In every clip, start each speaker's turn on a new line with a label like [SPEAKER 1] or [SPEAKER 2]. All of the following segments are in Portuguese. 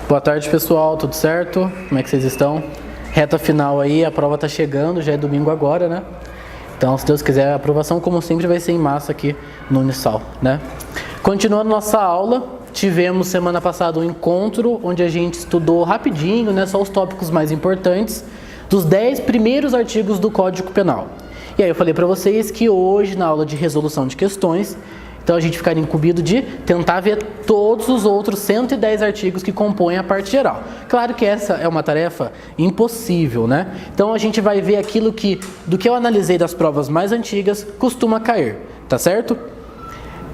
[SPEAKER 1] Boa tarde, pessoal, tudo certo? Como é que vocês estão? Reta final aí, a prova tá chegando, já é domingo agora, né? Então, se Deus quiser, a aprovação, como sempre, vai ser em massa aqui no Unisal, né? Continuando nossa aula, tivemos semana passada um encontro onde a gente estudou rapidinho, né, só os tópicos mais importantes dos 10 primeiros artigos do Código Penal. E aí eu falei para vocês que hoje, na aula de resolução de questões, então a gente ficaria incumbido de tentar ver todos os outros 110 artigos que compõem a parte geral. Claro que essa é uma tarefa impossível, né? Então a gente vai ver aquilo que, do que eu analisei das provas mais antigas, costuma cair, tá certo?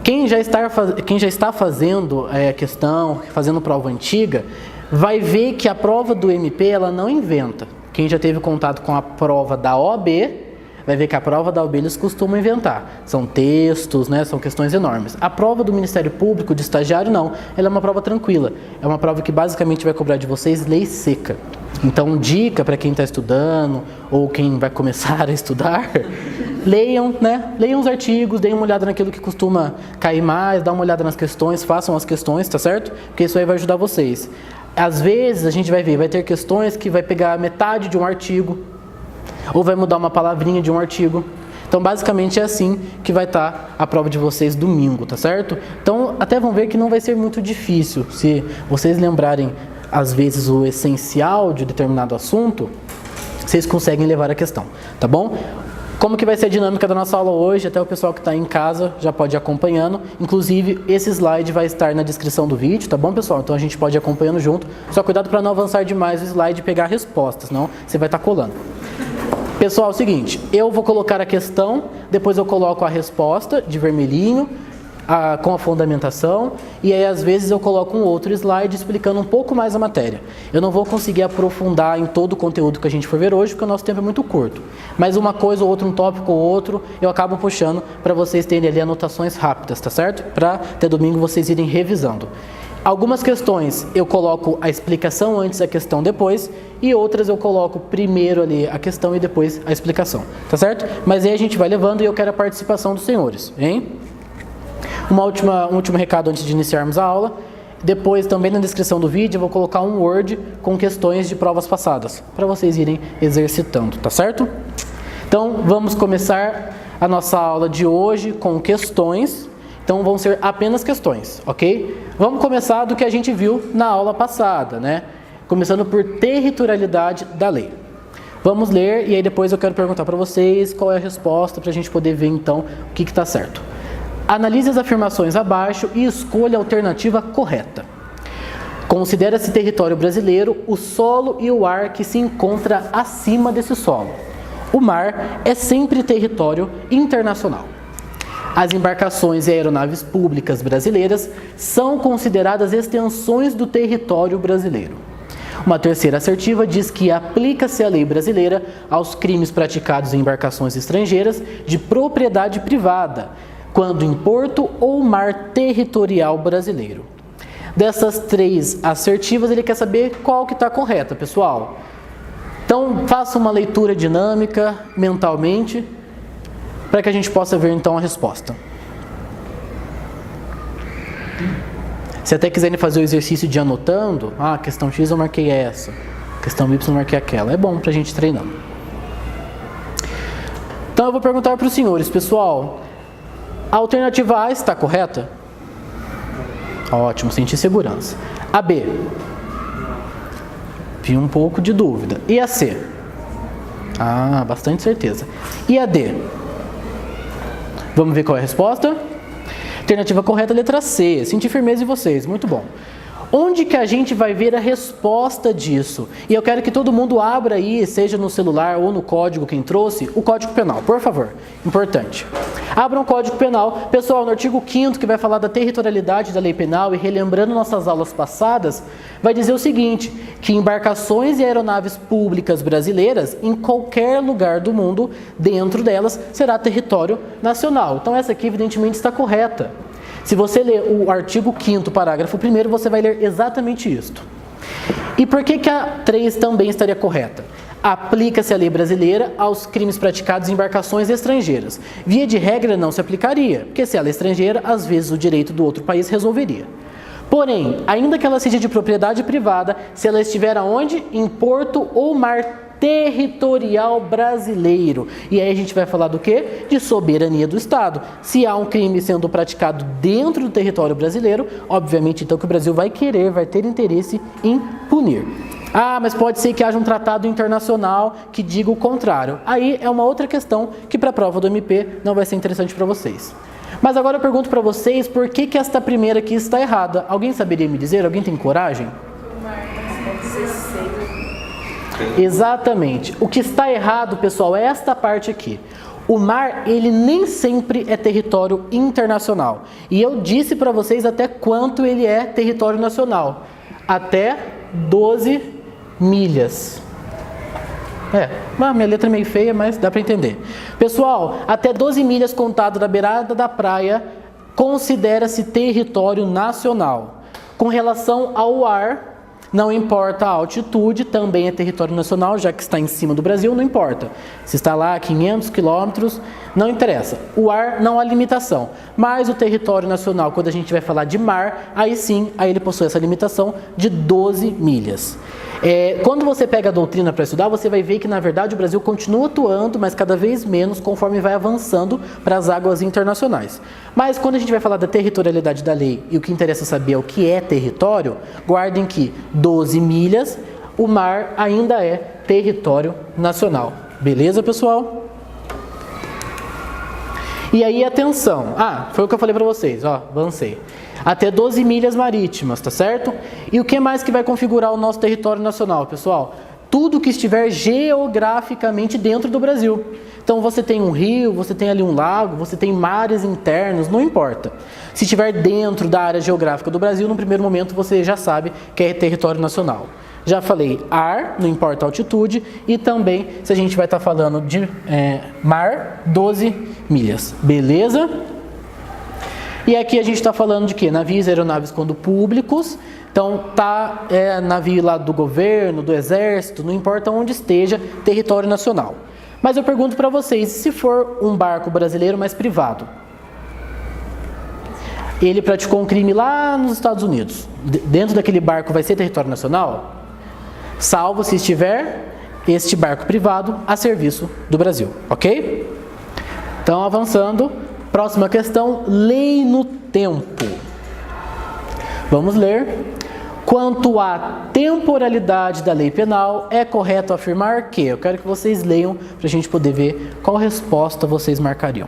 [SPEAKER 1] Quem já está fazendo questão, fazendo prova antiga, vai ver que a prova do MP ela não inventa. Quem já teve contato com a prova da OAB, vai ver que a prova da OAB eles costumam inventar. São textos, né? São questões enormes. A prova do Ministério Público, de estagiário, não. Ela é uma prova tranquila. É uma prova que basicamente vai cobrar de vocês lei seca. Então, dica para quem está estudando ou quem vai começar a estudar, leiam, né? Leiam os artigos, deem uma olhada naquilo que costuma cair mais, dá uma olhada nas questões, façam as questões, tá certo? Porque isso aí vai ajudar vocês. Às vezes, a gente vai ver, vai ter questões que vai pegar metade de um artigo, ou vai mudar uma palavrinha de um artigo. Então, basicamente, é assim que vai estar a prova de vocês domingo, tá certo? Então, até vão ver que não vai ser muito difícil. Se vocês lembrarem, às vezes, o essencial de determinado assunto, vocês conseguem levar a questão, tá bom? Como que vai ser a dinâmica da nossa aula hoje? Até o pessoal que está em casa já pode ir acompanhando. Inclusive, esse slide vai estar na descrição do vídeo, tá bom, pessoal? Então, a gente pode ir acompanhando junto. Só cuidado para não avançar demais o slide e pegar a resposta, senão você vai estar colando. Pessoal, é o seguinte, eu vou colocar a questão, depois eu coloco a resposta de vermelhinho, com a fundamentação, e aí às vezes eu coloco um outro slide explicando um pouco mais a matéria. Eu não vou conseguir aprofundar em todo o conteúdo que a gente for ver hoje, porque o nosso tempo é muito curto. Mas uma coisa ou outra, um tópico ou outro, eu acabo puxando para vocês terem ali anotações rápidas, tá certo? Para até domingo vocês irem revisando. Algumas questões eu coloco a explicação antes, a questão depois, e outras eu coloco primeiro ali a questão e depois a explicação, tá certo? Mas aí a gente vai levando e eu quero a participação dos senhores, hein? Um último recado antes de iniciarmos a aula. Depois, também na descrição do vídeo, eu vou colocar um Word com questões de provas passadas, para vocês irem exercitando, tá certo? Então, vamos começar a nossa aula de hoje com questões. Então, vão ser apenas questões, ok? Vamos começar do que a gente viu na aula passada, né? Começando por territorialidade da lei. Vamos ler e aí depois eu quero perguntar para vocês qual é a resposta para a gente poder ver, então, o que está certo. Analise as afirmações abaixo e escolha a alternativa correta. Considera-se território brasileiro o solo e o ar que se encontra acima desse solo. O mar é sempre território internacional. As embarcações e aeronaves públicas brasileiras são consideradas extensões do território brasileiro. Uma terceira assertiva diz que aplica-se a lei brasileira aos crimes praticados em embarcações estrangeiras de propriedade privada, quando em porto ou mar territorial brasileiro. Dessas três assertivas, ele quer saber qual que está correta, pessoal. Então, faça uma leitura dinâmica mentalmente, para que a gente possa ver então a resposta. Se até quiserem fazer o exercício de anotando, questão X eu marquei essa, questão Y eu marquei aquela, é bom para a gente treinar. Então eu vou perguntar para os senhores, pessoal, a alternativa A está correta? Ótimo, senti segurança. A B? Vi um pouco de dúvida. E a C? Bastante certeza. E a D? Vamos ver qual é a resposta? Alternativa correta, letra C. Senti firmeza em vocês, muito bom. Onde que a gente vai ver a resposta disso? E eu quero que todo mundo abra aí, seja no celular ou no código quem trouxe, o Código Penal, por favor. Importante. Abram o Código Penal. Pessoal, no artigo 5º, que vai falar da territorialidade da lei penal, e relembrando nossas aulas passadas, vai dizer o seguinte, que embarcações e aeronaves públicas brasileiras, em qualquer lugar do mundo, dentro delas, será território nacional. Então essa aqui, evidentemente, está correta. Se você ler o artigo 5º, parágrafo 1º, você vai ler exatamente isto. E por que a 3 também estaria correta? Aplica-se a lei brasileira aos crimes praticados em embarcações estrangeiras. Via de regra não se aplicaria, porque se ela é estrangeira, às vezes o direito do outro país resolveria. Porém, ainda que ela seja de propriedade privada, se ela estiver aonde? Em porto ou mar territorial brasileiro. E aí a gente vai falar do quê? De soberania do Estado. Se há um crime sendo praticado dentro do território brasileiro, obviamente então que o Brasil vai ter interesse em punir. Ah, mas pode ser que haja um tratado internacional que diga o contrário. Aí é uma outra questão que para a prova do MP não vai ser interessante para vocês. Mas agora eu pergunto para vocês por que esta primeira aqui está errada. Alguém saberia me dizer? Alguém tem coragem? Exatamente. O que está errado, pessoal, é esta parte aqui. O mar, ele nem sempre é território internacional. E eu disse para vocês até quanto ele é território nacional. Até 12 milhas. Minha letra é meio feia, mas dá para entender. Pessoal, até 12 milhas contado da beirada da praia considera-se território nacional. Com relação ao ar, não importa a altitude, também é território nacional, já que está em cima do Brasil, não importa. Se está lá a 500 quilômetros, não interessa. O ar não há limitação. Mas o território nacional, quando a gente vai falar de mar, aí sim, aí ele possui essa limitação de 12 milhas. Quando você pega a doutrina para estudar, você vai ver que, na verdade, o Brasil continua atuando, mas cada vez menos, conforme vai avançando para as águas internacionais. Mas quando a gente vai falar da territorialidade da lei, e o que interessa saber é o que é território, guardem que 12 milhas, o mar ainda é território nacional. Beleza, pessoal? E aí, atenção. Foi o que eu falei para vocês, avancei. Até 12 milhas marítimas, tá certo? E o que mais que vai configurar o nosso território nacional, pessoal? Tudo que estiver geograficamente dentro do Brasil. Então você tem um rio, você tem ali um lago, você tem mares internos, não importa. Se estiver dentro da área geográfica do Brasil, no primeiro momento você já sabe que é território nacional. Já falei ar, não importa a altitude, e também se a gente vai estar falando de mar, 12 milhas. Beleza? E aqui a gente está falando de quê? Navios e aeronaves quando públicos. Então, navio lá do governo, do exército, não importa onde esteja, território nacional. Mas eu pergunto para vocês, se for um barco brasileiro, mas privado? Ele praticou um crime lá nos Estados Unidos. Dentro daquele barco vai ser território nacional? Salvo se estiver este barco privado a serviço do Brasil, ok? Então, avançando. Próxima questão, lei no tempo. Vamos ler. Quanto à temporalidade da lei penal, é correto afirmar que... Eu quero que vocês leiam para a gente poder ver qual resposta vocês marcariam.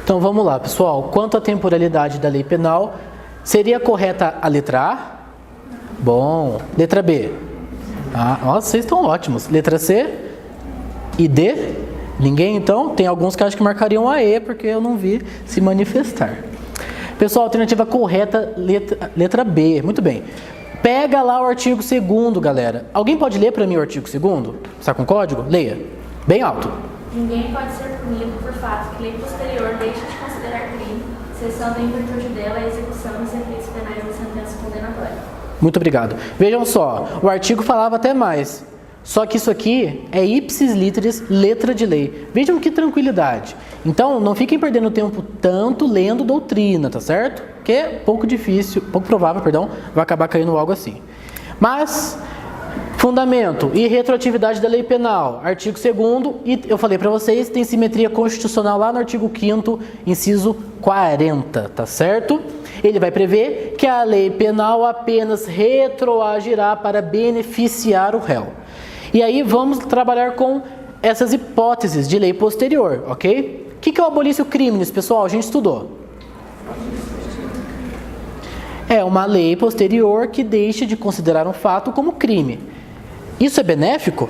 [SPEAKER 1] Então vamos lá, pessoal. Quanto à temporalidade da lei penal, seria correta a letra A? Bom. Letra B? Nossa, vocês estão ótimos. Letra C? E D? Ninguém, então? Tem alguns que acho que marcariam a E, porque eu não vi se manifestar. Pessoal, alternativa correta, letra B. Muito bem. Pega lá o artigo 2º, galera. Alguém pode ler para mim o artigo 2º? Está com código? Leia. Bem alto.
[SPEAKER 2] Ninguém pode ser punido por fato que lei posterior deixe de considerar crime, cessando em virtude dela a execução dos efeitos penais da sentença condenatória.
[SPEAKER 1] Muito obrigado. Vejam só, o artigo falava até mais. Só que isso aqui é ipsis literis, letra de lei. Vejam que tranquilidade. Então, não fiquem perdendo tempo tanto lendo doutrina, tá certo? Que é pouco provável, vai acabar caindo algo assim. Mas... Fundamento e retroatividade da lei penal, artigo 2º, e eu falei para vocês, tem simetria constitucional lá no artigo 5º, inciso 40, tá certo? Ele vai prever que a lei penal apenas retroagirá para beneficiar o réu. E aí vamos trabalhar com essas hipóteses de lei posterior, ok? O que é o abolício crimes, pessoal? A gente estudou. É uma lei posterior que deixa de considerar um fato como crime. Isso é benéfico?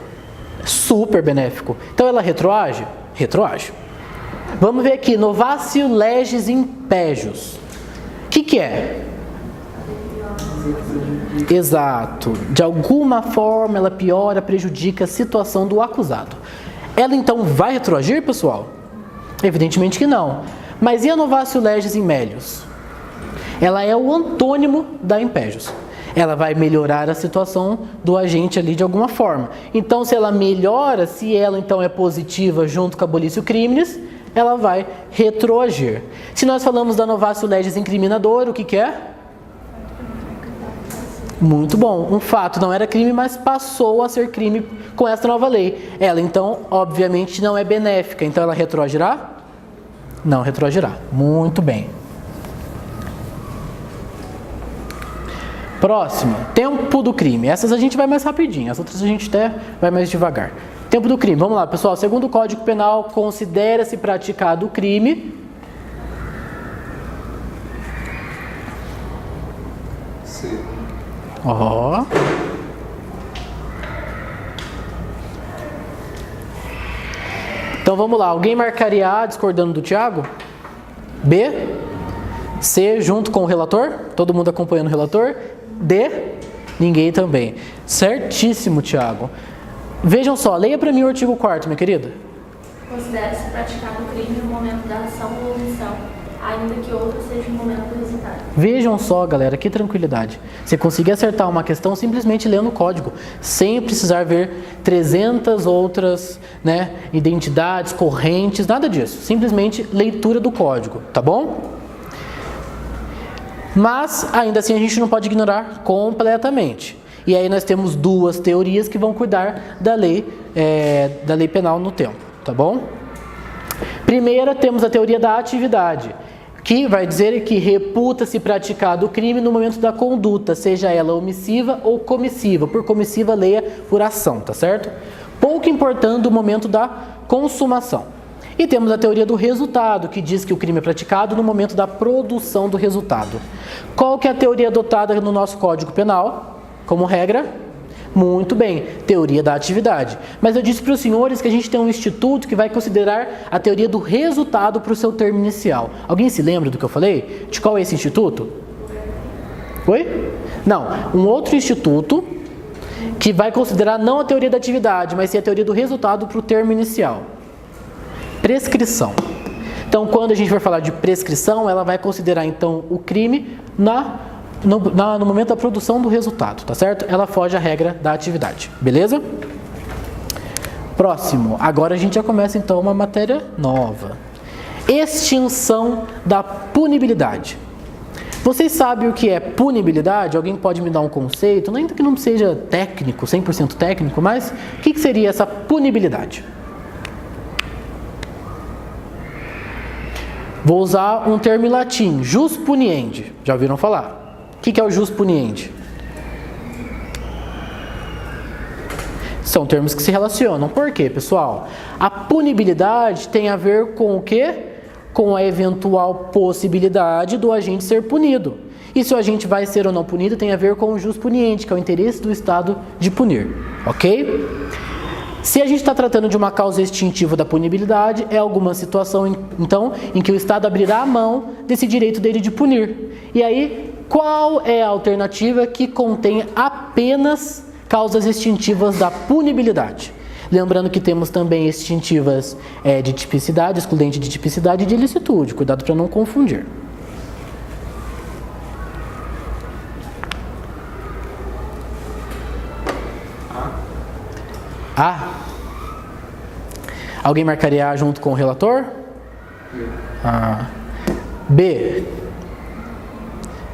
[SPEAKER 1] Super benéfico. Então ela retroage? Retroage. Vamos ver aqui, novatio legis impejus. O que é? Exato. De alguma forma ela piora, prejudica a situação do acusado. Ela então vai retroagir, pessoal? Evidentemente que não. Mas e a novatio legis in melius? Ela é o antônimo da impejus. Ela vai melhorar a situação do agente ali de alguma forma. Então, se ela melhora, se ela então é positiva junto com a abolitio criminis, ela vai retroagir. Se nós falamos da novatio legis incriminadora, o que é? Muito bom. Um fato não era crime, mas passou a ser crime com esta nova lei. Ela, então, obviamente não é benéfica. Então, ela retroagirá? Não retroagirá. Muito bem. Próximo, tempo do crime. Essas a gente vai mais rapidinho, as outras a gente até vai mais devagar. Tempo do crime, vamos lá, pessoal. Segundo o Código Penal, considera-se praticado o crime.
[SPEAKER 3] Sim.
[SPEAKER 1] Ó. Então vamos lá, alguém marcaria A discordando do Thiago? B? C junto com o relator? Todo mundo acompanhando o relator? D? Ninguém também. Certíssimo, Thiago. Vejam só, leia para mim o artigo 4º, minha querida.
[SPEAKER 2] Considera-se praticado o crime no momento da ação ou omissão, ainda que outro seja o momento do resultado.
[SPEAKER 1] Vejam só, galera, que tranquilidade. Você conseguir acertar uma questão simplesmente lendo o código, sem precisar ver 300 outras, identidades, correntes, nada disso. Simplesmente leitura do código, tá bom? Mas, ainda assim, a gente não pode ignorar completamente. E aí nós temos duas teorias que vão cuidar da lei penal no tempo, tá bom? Primeira, temos a teoria da atividade, que vai dizer que reputa-se praticado o crime no momento da conduta, seja ela omissiva ou comissiva. Por comissiva, leia por ação, tá certo? Pouco importando o momento da consumação. E temos a teoria do resultado, que diz que o crime é praticado no momento da produção do resultado. Qual que é a teoria adotada no nosso Código Penal? Como regra? Muito bem, teoria da atividade. Mas eu disse para os senhores que a gente tem um instituto que vai considerar a teoria do resultado para o seu termo inicial. Alguém se lembra do que eu falei? De qual é esse instituto? Oi? Não, um outro instituto que vai considerar não a teoria da atividade, mas sim a teoria do resultado para o termo inicial. Prescrição. Então, quando a gente vai falar de prescrição, ela vai considerar então o crime no momento da produção do resultado, tá certo? Ela foge à regra da atividade, beleza? Próximo, agora a gente já começa então uma matéria nova. Extinção da punibilidade. Vocês sabem o que é punibilidade? Alguém pode me dar um conceito? Ainda que não seja técnico, 100% técnico, mas o que seria essa punibilidade? Vou usar um termo em latim, jus puniendi. Já ouviram falar? O que é o jus puniendi? São termos que se relacionam. Por quê, pessoal? A punibilidade tem a ver com o quê? Com a eventual possibilidade do agente ser punido. E se o agente vai ser ou não punido tem a ver com o jus puniendi, que é o interesse do Estado de punir. Ok? Se a gente está tratando de uma causa extintiva da punibilidade, é alguma situação, então, em que o Estado abrirá a mão desse direito dele de punir. E aí, qual é a alternativa que contém apenas causas extintivas da punibilidade? Lembrando que temos também extintivas de tipicidade, excludente de tipicidade e de ilicitude. Cuidado para não confundir. A. Alguém marcaria A junto com o relator? A. B.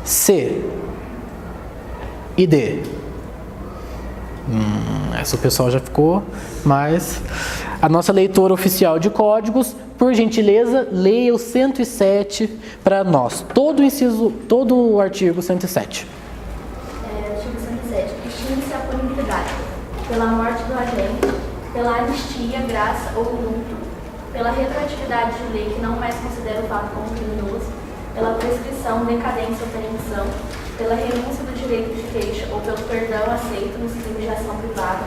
[SPEAKER 1] C. E D. Essa o pessoal já ficou, mas a nossa leitora oficial de códigos, por gentileza, leia o 107 para nós. Todo o artigo 107.
[SPEAKER 2] Artigo 107. Extingue-se a punibilidade pela morte do agente, pela anistia, graça ou luto, pela retroatividade de lei que não mais considera o fato como criminoso, pela prescrição, decadência ou permissão, pela renúncia do direito de queixa ou pelo perdão aceito nos crimes de ação privada,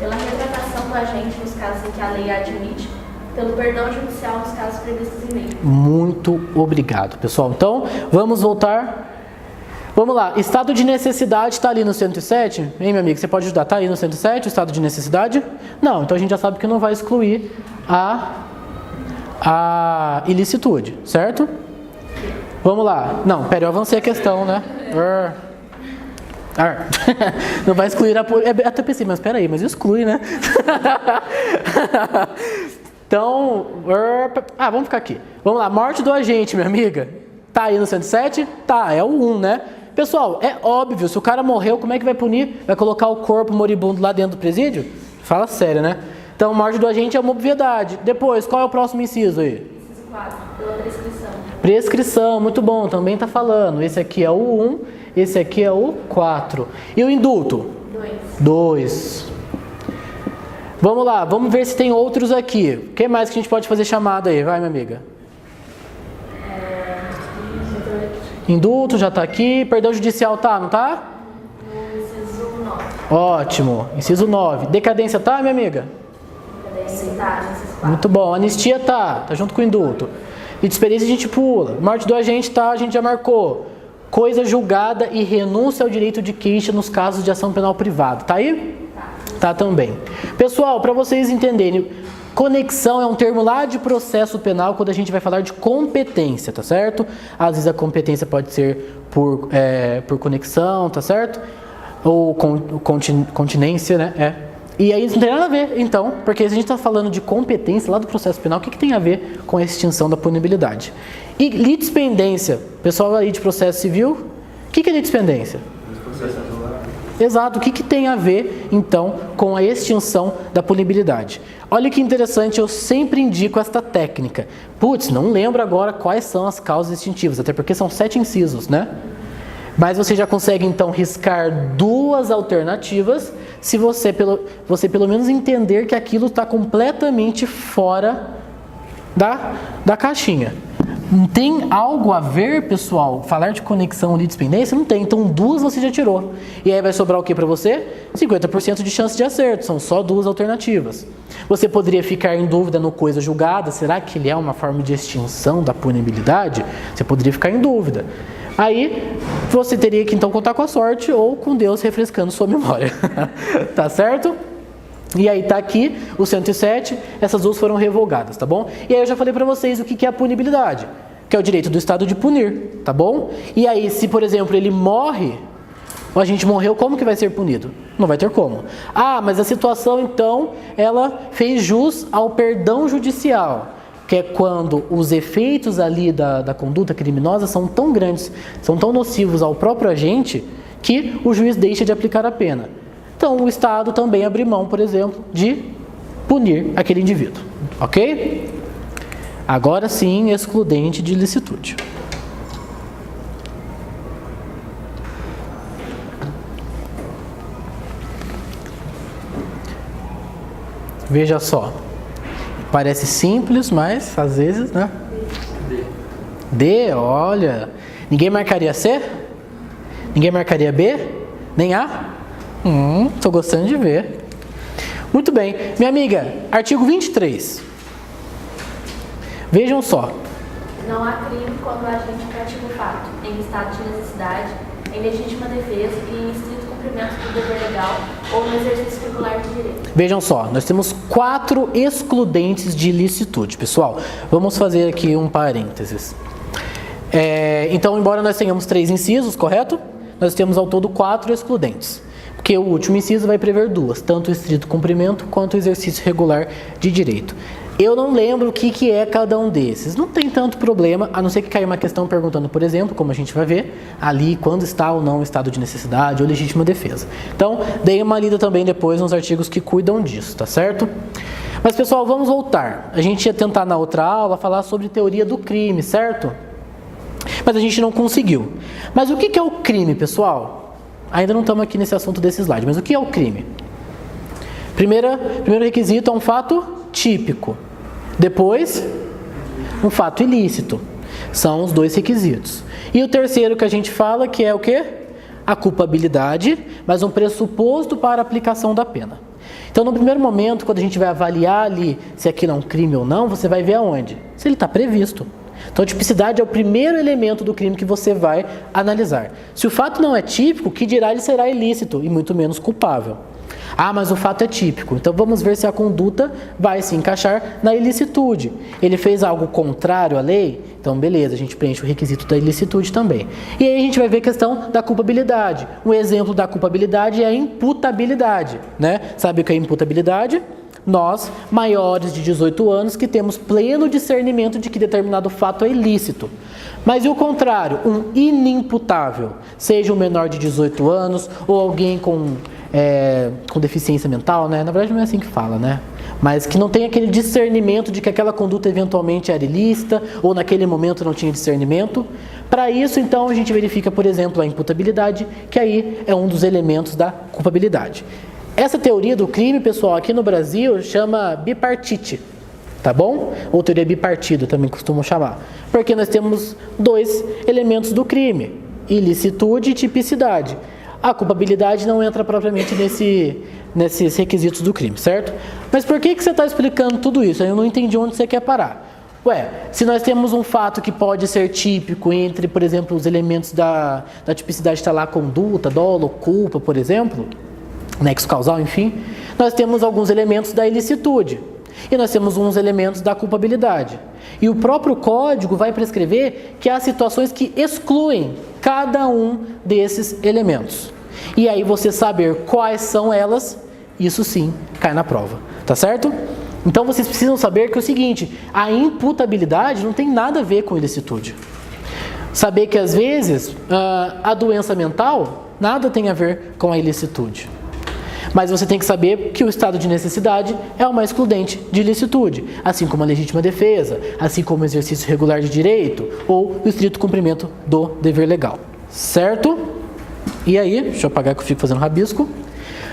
[SPEAKER 2] pela retratação do agente nos casos em que a lei admite, pelo perdão judicial nos casos previstos em lei.
[SPEAKER 1] Muito obrigado, pessoal. Então, vamos voltar Vamos lá, estado de necessidade está ali no 107? Hein, meu amigo, você pode ajudar? Está aí no 107 o estado de necessidade? Não, então a gente já sabe que não vai excluir a ilicitude, certo? Vamos lá. Não, pera, eu avancei a questão, né? Não vai excluir a... Até pensei, mas peraí, mas exclui, né? Então, vamos ficar aqui. Vamos lá, morte do agente, minha amiga. Tá aí no 107? Tá, é o 1, né? Pessoal, é óbvio, se o cara morreu, como é que vai punir? Vai colocar o corpo moribundo lá dentro do presídio? Fala sério, né? Então, morte do agente é uma obviedade. Depois, qual é o próximo inciso aí?
[SPEAKER 2] Inciso 4, pela prescrição.
[SPEAKER 1] Prescrição, muito bom, também tá falando. Esse aqui é o 1, esse aqui é o 4. E o indulto? 2. Vamos lá, vamos ver se tem outros aqui. O que mais que a gente pode fazer chamada aí? Vai, minha amiga. Indulto já está aqui. Perdão judicial tá, não tá?
[SPEAKER 2] Inciso 9.
[SPEAKER 1] Ótimo. Inciso 9. Decadência tá, minha amiga?
[SPEAKER 2] Decadência tá, inciso 4.
[SPEAKER 1] Muito bom. Anistia tá junto com o indulto. E de experiência a gente pula. Morte do agente tá, a gente já marcou. Coisa julgada e renúncia ao direito de queixa nos casos de ação penal privada. Tá aí? Tá também. Pessoal, para vocês entenderem, conexão é um termo lá de processo penal quando a gente vai falar de competência, tá certo? Às vezes a competência pode ser por conexão, tá certo? Ou continência, né? E aí isso não tem nada a ver, então, porque a gente está falando de competência lá do processo penal, o que tem a ver com a extinção da punibilidade? E litispendência, pessoal aí de processo civil, o que é litispendência? Exato, o que tem a ver, então, com a extinção da punibilidade? Olha que interessante, eu sempre indico esta técnica. Putz, não lembro agora quais são as causas extintivas, até porque são 7 incisos, né? Mas você já consegue, então, riscar 2 alternativas se você pelo menos entender que aquilo está completamente fora da caixinha. Tem algo a ver, pessoal? Falar de conexão ou litispendência? Não tem. Então, 2 você já tirou. E aí vai sobrar o que para você? 50% de chance de acerto. São só 2 alternativas. Você poderia ficar em dúvida no coisa julgada. Será que ele é uma forma de extinção da punibilidade? Você poderia ficar em dúvida. Aí, você teria que, então, contar com a sorte ou com Deus refrescando sua memória. Tá certo? E aí tá aqui o 107, essas 2 foram revogadas, tá bom? E aí eu já falei pra vocês o que é a punibilidade, que é o direito do Estado de punir, tá bom? E aí, se por exemplo ele morre, o agente morreu, como que vai ser punido? Não vai ter como. Ah, mas a situação então, ela fez jus ao perdão judicial, que é quando os efeitos ali da conduta criminosa são tão grandes, são tão nocivos ao próprio agente, que o juiz deixa de aplicar a pena. Então, o Estado também abre mão, por exemplo, de punir aquele indivíduo. Ok? Agora sim, excludente de ilicitude. Veja só. Parece simples, mas às vezes, né? D, olha. Ninguém marcaria C? Ninguém marcaria B? Nem A? Tô gostando de ver. Muito bem. Minha amiga, artigo 23. Vejam só.
[SPEAKER 2] Não há crime quando o agente pratica o fato em estado de necessidade, em legítima defesa e em estrito cumprimento do dever legal ou no exercício regular de direito.
[SPEAKER 1] Vejam só, nós temos 4 excludentes de ilicitude, pessoal. Vamos fazer aqui um parênteses. Então, embora nós tenhamos 3 incisos, correto? Nós temos ao todo 4 excludentes. Porque o último inciso vai prever 2, tanto o estrito cumprimento quanto o exercício regular de direito. Eu não lembro o que é cada um desses. Não tem tanto problema, a não ser que caia uma questão perguntando, por exemplo, como a gente vai ver, ali quando está ou não em estado de necessidade ou legítima defesa. Então, dei uma lida também depois nos artigos que cuidam disso, tá certo? Mas, pessoal, vamos voltar. A gente ia tentar na outra aula falar sobre teoria do crime, certo? Mas a gente não conseguiu. Mas o que é o crime, pessoal? Ainda não estamos aqui nesse assunto desse slide, mas o que é o crime? Primeiro requisito é um fato típico. Depois, um fato ilícito. São os 2 requisitos. E o terceiro que a gente fala que é o quê? A culpabilidade, mas um pressuposto para a aplicação da pena. Então, no primeiro momento, quando a gente vai avaliar ali se aquilo é um crime ou não, você vai ver aonde? Se ele está previsto. Então, a tipicidade é o primeiro elemento do crime que você vai analisar. Se o fato não é típico, que dirá ele será ilícito e muito menos culpável. Ah, mas o fato é típico. Então, vamos ver se a conduta vai se encaixar na ilicitude. Ele fez algo contrário à lei? Então, beleza, a gente preenche o requisito da ilicitude também. E aí a gente vai ver a questão da culpabilidade. Um exemplo da culpabilidade é a imputabilidade, né? Sabe o que é imputabilidade? Nós, maiores de 18 anos, que temos pleno discernimento de que determinado fato é ilícito. Mas e o contrário? Um inimputável, seja um menor de 18 anos ou alguém com deficiência mental, né? Na verdade não é assim que fala, né? Mas que não tem aquele discernimento de que aquela conduta eventualmente era ilícita ou naquele momento não tinha discernimento. Para isso, então, a gente verifica, por exemplo, a imputabilidade, que aí é um dos elementos da culpabilidade. Essa teoria do crime, pessoal, aqui no Brasil chama bipartite, tá bom? Ou teoria bipartido também costumam chamar. Porque nós temos dois elementos do crime, ilicitude e tipicidade. A culpabilidade não entra propriamente nesses requisitos do crime, certo? Mas por que você está explicando tudo isso? Eu não entendi onde você quer parar. Ué, se nós temos um fato que pode ser típico entre, por exemplo, os elementos da tipicidade está lá conduta, dolo, culpa, por exemplo, nexo causal, enfim, nós temos alguns elementos da ilicitude e nós temos uns elementos da culpabilidade. E o próprio código vai prescrever que há situações que excluem cada um desses elementos. E aí você saber quais são elas, isso sim cai na prova, tá certo? Então vocês precisam saber que é o seguinte, a imputabilidade não tem nada a ver com ilicitude. Saber que às vezes a doença mental nada tem a ver com a ilicitude. Mas você tem que saber que o estado de necessidade é uma excludente de ilicitude, assim como a legítima defesa, assim como o exercício regular de direito ou o estrito cumprimento do dever legal. Certo? E aí, deixa eu apagar que eu fico fazendo rabisco.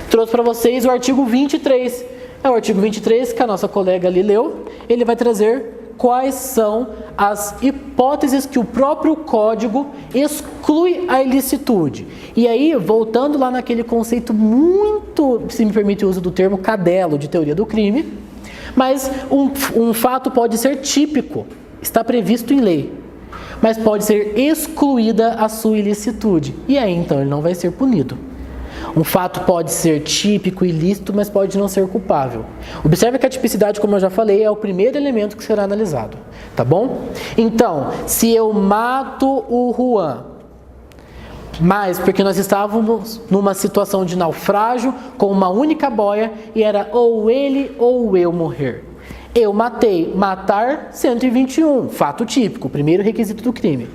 [SPEAKER 1] Trouxe para vocês o artigo 23. É o artigo 23 que a nossa colega ali leu. Ele vai trazer quais são as hipóteses que o próprio código exclui a ilicitude. E aí, voltando lá naquele conceito muito, se me permite o uso do termo, cadelo de teoria do crime, mas um fato pode ser típico, está previsto em lei, mas pode ser excluída a sua ilicitude. E aí, então, ele não vai ser punido. Um fato pode ser típico, ilícito, mas pode não ser culpável. Observe que a tipicidade, como eu já falei, é o primeiro elemento que será analisado, tá bom? Então, se eu mato o Juan, mas porque nós estávamos numa situação de naufrágio com uma única boia e era ou ele ou eu morrer. Eu matei, matar 121, fato típico, primeiro requisito do crime.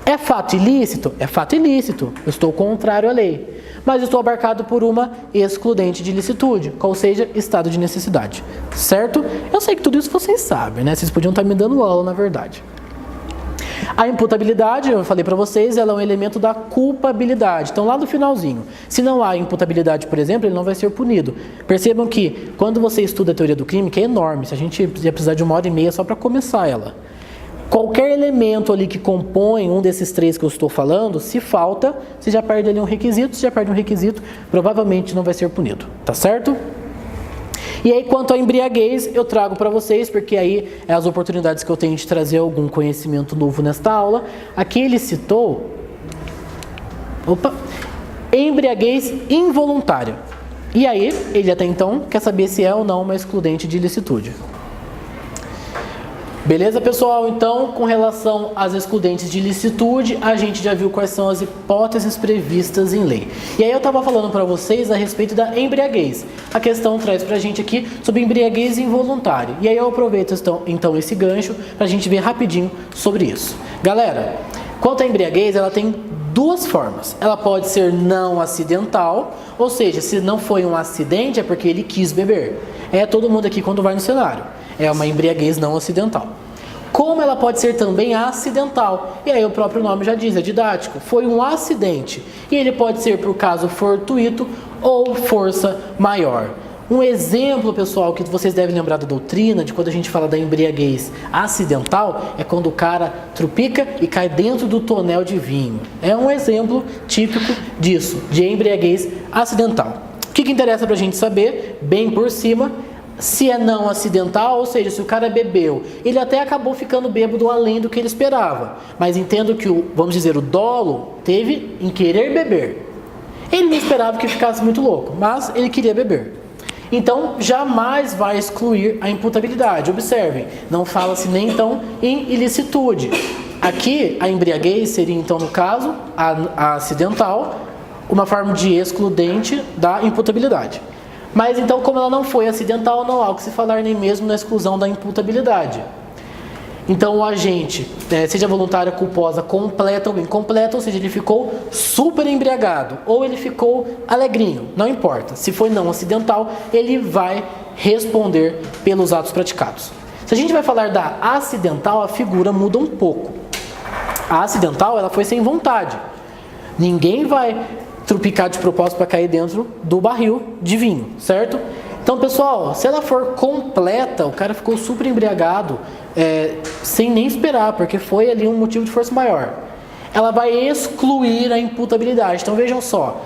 [SPEAKER 1] É fato ilícito? É fato ilícito, eu estou contrário à lei. Mas eu estou abarcado por uma excludente de ilicitude, qual seja, estado de necessidade. Certo? Eu sei que tudo isso vocês sabem, né? Vocês podiam estar me dando aula, na verdade. A imputabilidade, eu falei para vocês, ela é um elemento da culpabilidade. Então, lá no finalzinho, se não há imputabilidade, por exemplo, ele não vai ser punido. Percebam que, quando você estuda a teoria do crime, que é enorme, se a gente ia precisar de 1h30 só para começar ela. Qualquer elemento ali que compõe um desses três que eu estou falando, se falta, você já perde ali um requisito, se já perde um requisito, provavelmente não vai ser punido, tá certo? E aí, quanto à embriaguez, eu trago para vocês, porque aí é as oportunidades que eu tenho de trazer algum conhecimento novo nesta aula. Aqui ele citou, embriaguez involuntária. E aí, ele até então quer saber se é ou não uma excludente de ilicitude. Beleza, pessoal? Então, com relação às excludentes de ilicitude, a gente já viu quais são as hipóteses previstas em lei. E aí eu estava falando para vocês a respeito da embriaguez. A questão traz para a gente aqui sobre embriaguez involuntária. E aí eu aproveito então esse gancho para a gente ver rapidinho sobre isso. Galera, quanto à embriaguez, ela tem duas formas. Ela pode ser não acidental, ou seja, se não foi um acidente é porque ele quis beber. É todo mundo aqui quando vai no cenário. É uma embriaguez não acidental. Como ela pode ser também acidental. E aí o próprio nome já diz, é didático. Foi um acidente. E ele pode ser por caso fortuito ou força maior. Um exemplo, pessoal, que vocês devem lembrar da doutrina, de quando a gente fala da embriaguez acidental, é quando o cara trupica e cai dentro do tonel de vinho. É um exemplo típico disso, de embriaguez acidental. O que interessa pra gente saber, bem por cima, Se é não acidental, ou seja, se o cara bebeu, ele até acabou ficando bêbado além do que ele esperava. Mas entendo que, vamos dizer, o dolo teve em querer beber. Ele não esperava que ficasse muito louco, mas ele queria beber. Então, jamais vai excluir a imputabilidade. Observem, não fala-se nem então em ilicitude. Aqui, a embriaguez seria então, no caso, a acidental, uma forma de excludente da imputabilidade. Mas então, como ela não foi acidental, não há o que se falar nem mesmo na exclusão da imputabilidade. Então, o agente, seja voluntária, culposa, completa ou incompleta, ou seja, ele ficou super embriagado ou ele ficou alegrinho, não importa. Se foi não acidental, ele vai responder pelos atos praticados. Se a gente vai falar da acidental, a figura muda um pouco. A acidental, ela foi sem vontade. Ninguém vai trupicar de propósito para cair dentro do barril de vinho, certo? Então, pessoal, se ela for completa, o cara ficou super embriagado, sem nem esperar, porque foi ali um motivo de força maior, ela vai excluir a imputabilidade. Então, vejam só,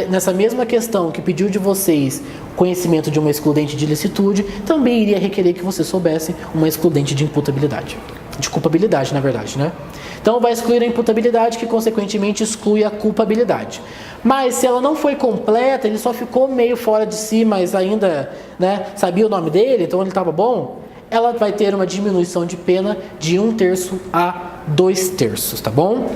[SPEAKER 1] nessa mesma questão que pediu de vocês conhecimento de uma excludente de ilicitude, também iria requerer que você soubesse uma excludente de imputabilidade, de culpabilidade, na verdade, né? Então, vai excluir a imputabilidade, que consequentemente exclui a culpabilidade. Mas se ela não foi completa, ele só ficou meio fora de si, mas ainda, sabia o nome dele, então ele estava bom, ela vai ter uma diminuição de pena de 1/3 a 2/3, tá bom?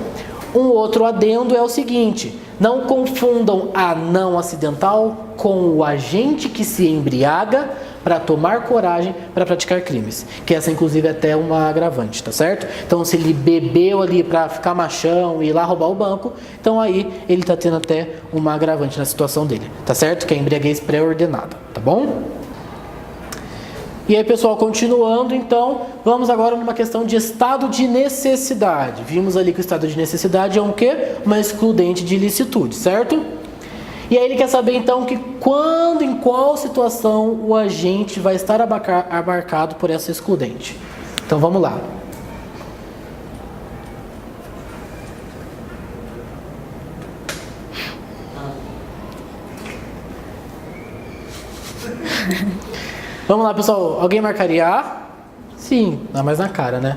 [SPEAKER 1] Um outro adendo é o seguinte: não confundam a não acidental com o agente que se embriaga para tomar coragem para praticar crimes. Que essa, inclusive, é até uma agravante, tá certo? Então, se ele bebeu ali para ficar machão e ir lá roubar o banco, então aí ele tá tendo até uma agravante na situação dele, tá certo? Que é a embriaguez pré-ordenada, tá bom? E aí, pessoal, continuando, então, vamos agora numa questão de estado de necessidade. Vimos ali que o estado de necessidade é um quê? Uma excludente de ilicitude, certo? E aí ele quer saber, então, que quando, em qual situação o agente vai estar abarcado por essa excludente. Então, vamos lá. Vamos lá, pessoal. Alguém marcaria A? Sim, dá mais na cara, né?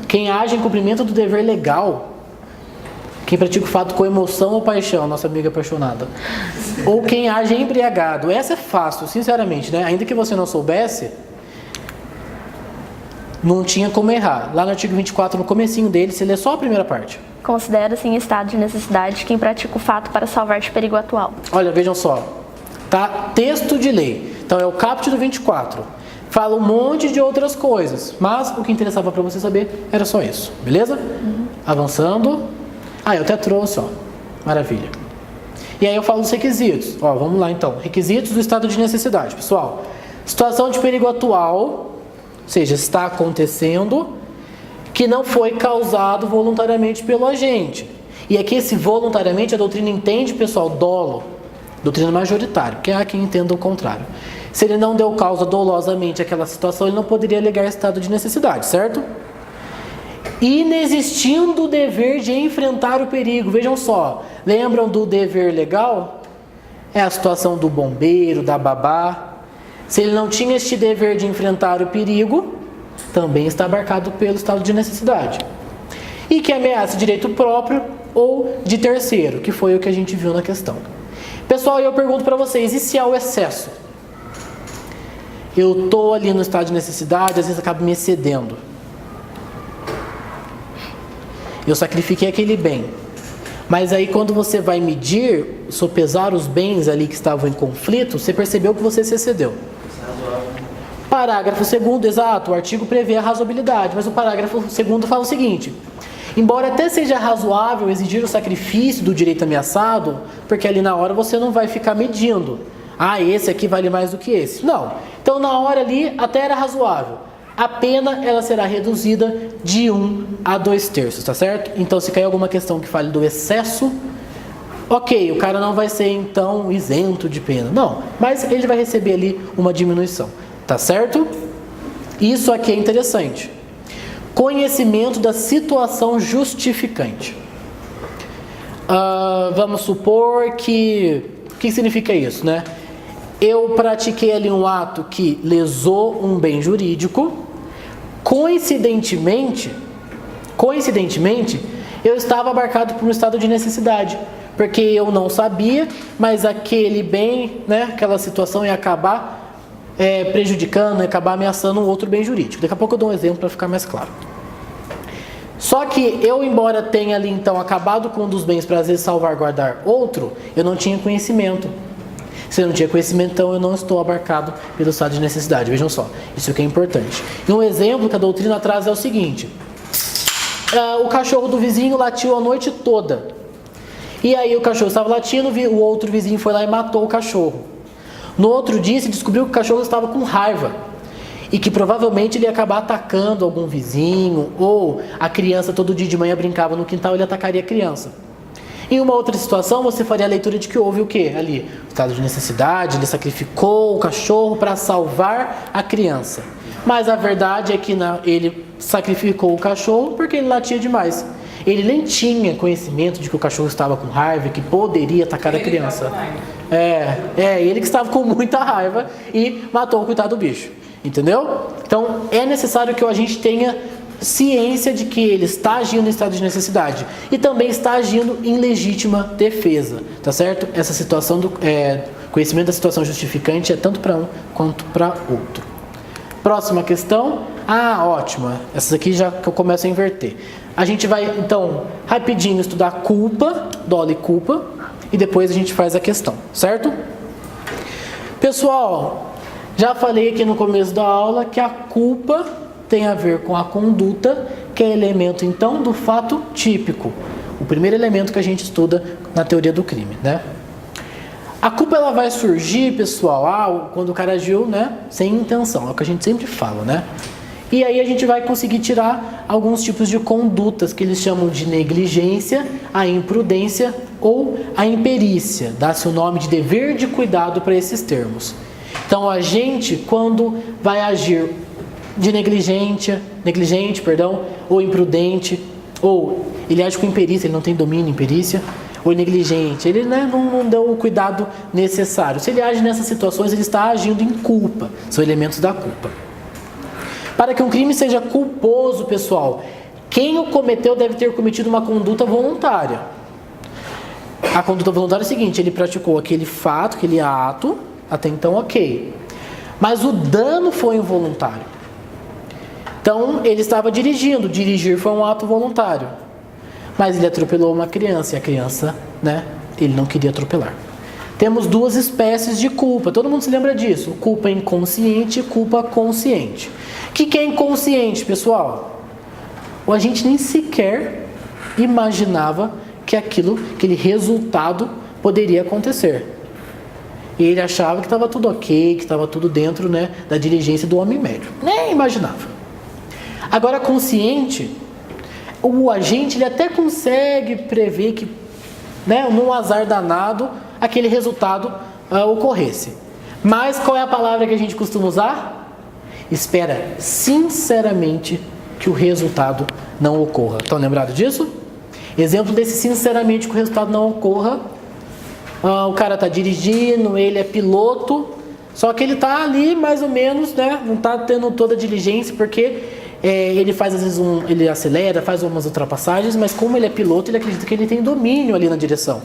[SPEAKER 1] Quem age em cumprimento do dever legal. Quem pratica o fato com emoção ou paixão, nossa amiga apaixonada. Ou quem age embriagado. Essa é fácil, sinceramente, né? Ainda que você não soubesse, não tinha como errar. Lá no artigo 24, no comecinho dele, você lê só a primeira parte.
[SPEAKER 2] Considera-se em estado de necessidade quem pratica o fato para salvar de perigo atual.
[SPEAKER 1] Olha, vejam só. Tá? Texto de lei. Então é o caput do 24. Fala um monte de outras coisas, mas o que interessava para você saber era só isso, beleza? Avançando. Eu até trouxe, ó. Maravilha. E aí eu falo dos requisitos. Ó, vamos lá então. Requisitos do estado de necessidade, pessoal. Situação de perigo atual, ou seja, está acontecendo, que não foi causado voluntariamente pelo agente. E aqui esse voluntariamente a doutrina entende, pessoal, dolo. Doutrina majoritária, porque há quem entenda o contrário. Se ele não deu causa dolosamente àquela situação, ele não poderia alegar estado de necessidade, certo? Inexistindo o dever de enfrentar o perigo. Vejam só, lembram do dever legal? É a situação do bombeiro, da babá. Se ele não tinha este dever de enfrentar o perigo, também está abarcado pelo estado de necessidade. E que ameaça direito próprio ou de terceiro, que foi o que a gente viu na questão. Pessoal, eu pergunto para vocês, e se há o excesso? Eu estou ali no estado de necessidade, às vezes acabo me excedendo. Eu sacrifiquei aquele bem. Mas aí quando você vai medir, sopesar os bens ali que estavam em conflito, você percebeu que você se excedeu. Parágrafo 2º, exato, o artigo prevê a razoabilidade, mas o parágrafo 2º fala o seguinte: embora até seja razoável exigir o sacrifício do direito ameaçado, porque ali na hora você não vai ficar medindo. Esse aqui vale mais do que esse. Não. Então na hora ali até era razoável. A pena ela será reduzida de 1 a 2/3, tá certo? Então se cair alguma questão que fale do excesso, ok, o cara não vai ser então isento de pena. Não, mas ele vai receber ali uma diminuição, tá certo? Isso aqui é interessante. Conhecimento da situação justificante. Vamos supor que... O que significa isso, né? eu pratiquei ali um ato que lesou um bem jurídico. Coincidentemente, eu estava abarcado por um estado de necessidade, porque eu não sabia, mas aquele bem, né, aquela situação ia acabar prejudicando, ia acabar ameaçando um outro bem jurídico. Daqui a pouco eu dou um exemplo para ficar mais claro. Só que eu, embora tenha ali então acabado com um dos bens para às vezes salvaguardar outro, eu não tinha conhecimento. Se eu não tinha conhecimento, então eu não estou abarcado pelo estado de necessidade. Vejam só, isso aqui é importante. E um exemplo que a doutrina traz é o seguinte: o cachorro do vizinho latiu a noite toda. E aí o cachorro estava latindo, o outro vizinho foi lá e matou o cachorro. No outro dia se descobriu que o cachorro estava com raiva e que provavelmente ele ia acabar atacando algum vizinho, ou a criança todo dia de manhã brincava no quintal, ele atacaria a criança. Em uma outra situação, você faria a leitura de que houve o quê? Ali, estado de necessidade, ele sacrificou o cachorro para salvar a criança. Mas a verdade é que ele sacrificou o cachorro porque ele latia demais. Ele nem tinha conhecimento de que o cachorro estava com raiva e que poderia atacar a criança. Ele que estava com muita raiva e matou o coitado do bicho. Entendeu? Então, é necessário que a gente tenha ciência de que ele está agindo em estado de necessidade e também está agindo em legítima defesa, tá certo? Essa situação do conhecimento da situação justificante é tanto para um quanto para outro. Próxima questão. Ótima. Essa aqui já que eu começo a inverter. A gente vai, então, rapidinho estudar culpa, dolo e culpa, e depois a gente faz a questão, certo? Pessoal, já falei aqui no começo da aula que a culpa tem a ver com a conduta, que é elemento, então, do fato típico. O primeiro elemento que a gente estuda na teoria do crime, né? A culpa, ela vai surgir, pessoal, quando o cara agiu, né, sem intenção. É o que a gente sempre fala, né? E aí a gente vai conseguir tirar alguns tipos de condutas que eles chamam de negligência, a imprudência ou a imperícia. Dá-se o nome de dever de cuidado para esses termos. Então, a gente, quando vai agir de negligente, ou imprudente, ou ele age com imperícia, ele não tem domínio, imperícia, ou negligente, ele não deu o cuidado necessário. Se ele age nessas situações, ele está agindo em culpa, são elementos da culpa. Para que um crime seja culposo, pessoal, quem o cometeu deve ter cometido uma conduta voluntária. A conduta voluntária é o seguinte: ele praticou aquele fato, aquele ato, até então ok, mas o dano foi involuntário. Então, ele estava dirigindo. Dirigir foi um ato voluntário. Mas ele atropelou uma criança. E a criança, né, ele não queria atropelar. Temos duas espécies de culpa. Todo mundo se lembra disso. Culpa inconsciente e culpa consciente. O que é inconsciente, pessoal? O agente nem sequer imaginava que aquele resultado poderia acontecer. E ele achava que estava tudo ok, que estava tudo dentro, né, da diligência do homem médio. Nem imaginava. Agora, consciente, o agente ele até consegue prever que, né, num azar danado, aquele resultado ocorresse. Mas qual é a palavra que a gente costuma usar? Espera sinceramente que o resultado não ocorra. Estão lembrados disso? Exemplo desse sinceramente que o resultado não ocorra. O cara está dirigindo, ele é piloto, só que ele está ali mais ou menos, né, não está tendo toda a diligência, porque ele faz às vezes ele acelera, faz umas ultrapassagens, mas como ele é piloto, ele acredita que ele tem domínio ali na direção.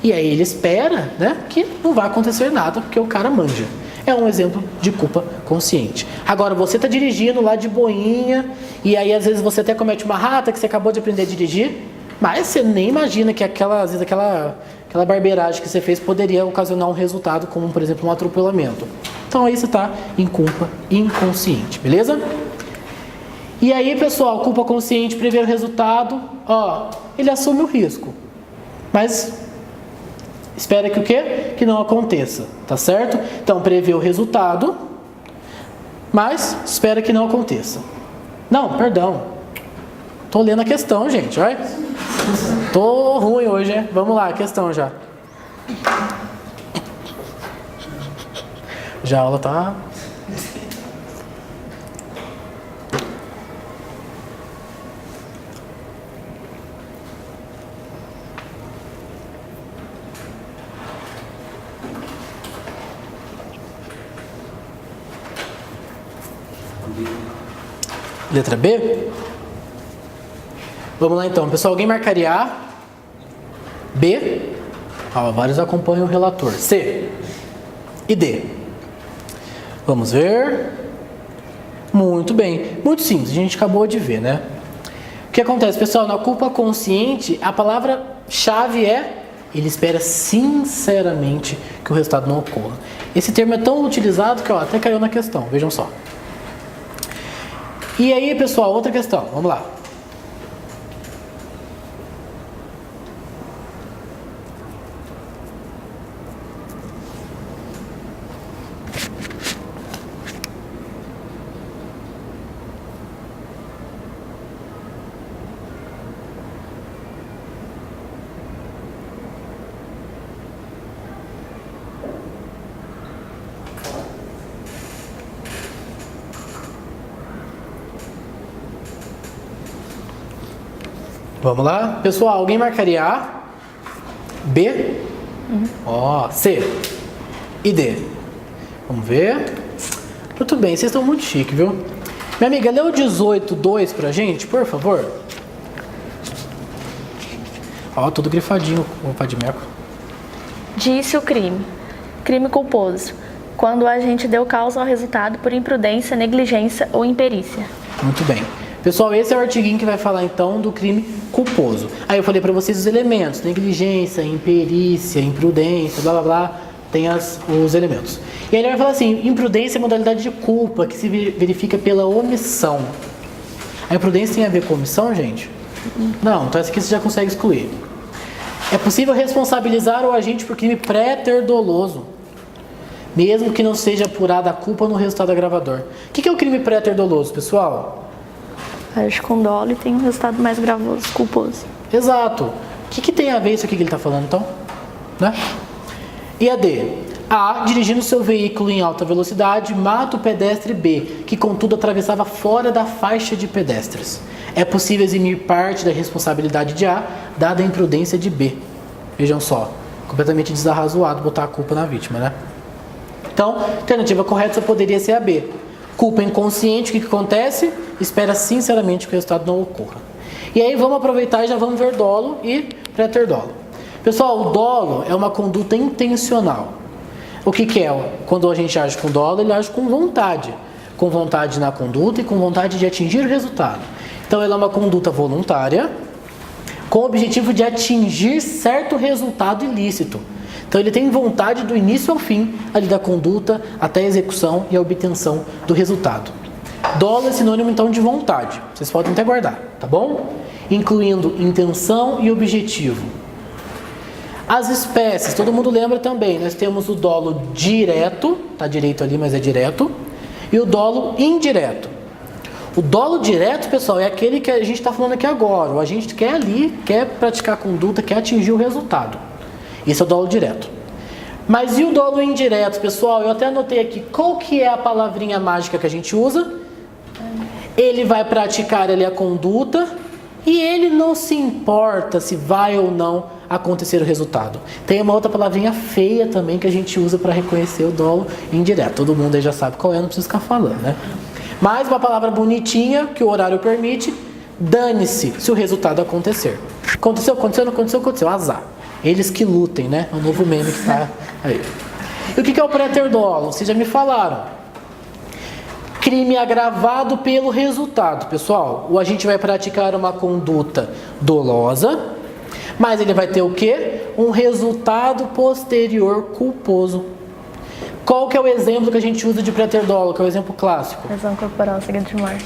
[SPEAKER 1] E aí ele espera, né, que não vai acontecer nada, porque o cara manja. É um exemplo de culpa consciente. Agora, você está dirigindo lá de boinha, e aí às vezes você até comete uma rata que você acabou de aprender a dirigir, mas você nem imagina que às vezes aquela barbeiragem que você fez poderia ocasionar um resultado, como por exemplo um atropelamento. Então aí você está em culpa inconsciente, beleza? E aí, pessoal, culpa consciente prevê o resultado, ele assume o risco, mas espera que o quê? Que não aconteça, tá certo? Então, prevê o resultado, mas espera que não aconteça. Não, perdão. Tô lendo a questão, gente, vai. Tô ruim hoje, né? Vamos lá, a questão já. Já a aula tá... Letra B? Vamos lá então, pessoal. Alguém marcaria A? B? Vários acompanham o relator. C e D. Vamos ver. Muito bem. Muito simples, a gente acabou de ver, né? O que acontece, pessoal? Na culpa consciente, a palavra-chave é: ele espera sinceramente que o resultado não ocorra. Esse termo é tão utilizado que até caiu na questão, vejam só. E aí, pessoal, outra questão, vamos lá. Vamos lá? Pessoal, alguém marcaria A, B, C e D. Vamos ver. Muito bem, vocês estão muito chiques, viu? Minha amiga, lê o 18.2 pra gente, por favor. Tudo grifadinho, opa de meco.
[SPEAKER 3] Disse o crime culposo, quando o agente deu causa ao resultado por imprudência, negligência ou imperícia.
[SPEAKER 1] Muito bem. Pessoal, esse é o artiguinho que vai falar então do crime culposo. Aí eu falei para vocês os elementos: negligência, imperícia, imprudência, blá blá blá, tem os elementos. E aí ele vai falar assim: imprudência é modalidade de culpa que se verifica pela omissão. A imprudência tem a ver com omissão, gente? Não, então essa aqui você já consegue excluir. É possível responsabilizar o agente por crime pré-ter-doloso, mesmo que não seja apurada a culpa no resultado agravador. O que é o crime pré-ter-doloso, pessoal?
[SPEAKER 3] Age com dolo e tem um resultado mais gravoso, culposo.
[SPEAKER 1] Exato. O que tem a ver isso aqui que ele está falando, então? Né? E a D? A, dirigindo seu veículo em alta velocidade, mata o pedestre B, que contudo atravessava fora da faixa de pedestres. É possível eximir parte da responsabilidade de A, dada a imprudência de B. Vejam só, completamente desarrazoado botar a culpa na vítima, né? Então, a alternativa correta só poderia ser a B. Culpa inconsciente, o que acontece? Espera sinceramente que o resultado não ocorra. E aí vamos aproveitar e já vamos ver dolo e pré-ter dolo. Pessoal, o dolo é uma conduta intencional. O que é? Quando a gente age com dolo, ele age com vontade. Com vontade na conduta e com vontade de atingir o resultado. Então, ela é uma conduta voluntária com o objetivo de atingir certo resultado ilícito. Então, ele tem vontade do início ao fim ali da conduta até a execução e a obtenção do resultado. Dolo é sinônimo, então, de vontade. Vocês podem até guardar, tá bom? Incluindo intenção e objetivo. As espécies, todo mundo lembra também, nós temos o dolo direto, tá direito ali, mas é direto, e o dolo indireto. O dolo direto, pessoal, é aquele que a gente está falando aqui agora. O agente quer ali, quer praticar a conduta, quer atingir o resultado. Esse é o dolo direto. Mas e o dolo indireto, pessoal? Eu até anotei aqui qual que é a palavrinha mágica que a gente usa. Ele vai praticar ali a conduta e ele não se importa se vai ou não acontecer o resultado. Tem uma outra palavrinha feia também que a gente usa para reconhecer o dolo indireto. Todo mundo aí já sabe qual é, não precisa ficar falando, né? Mais uma palavra bonitinha que o horário permite: dane-se se o resultado acontecer. Aconteceu, aconteceu, não aconteceu, aconteceu, azar. Eles que lutem, né? É um novo meme que está aí. E o que é o pré-ter dolo? Vocês já me falaram. Crime agravado pelo resultado. Pessoal, o agente vai praticar uma conduta dolosa, mas ele vai ter o quê? Um resultado posterior culposo. Qual que é o exemplo que a gente usa de pré-ter dolo, que é o exemplo clássico?
[SPEAKER 3] Lesão corporal seguida de morte.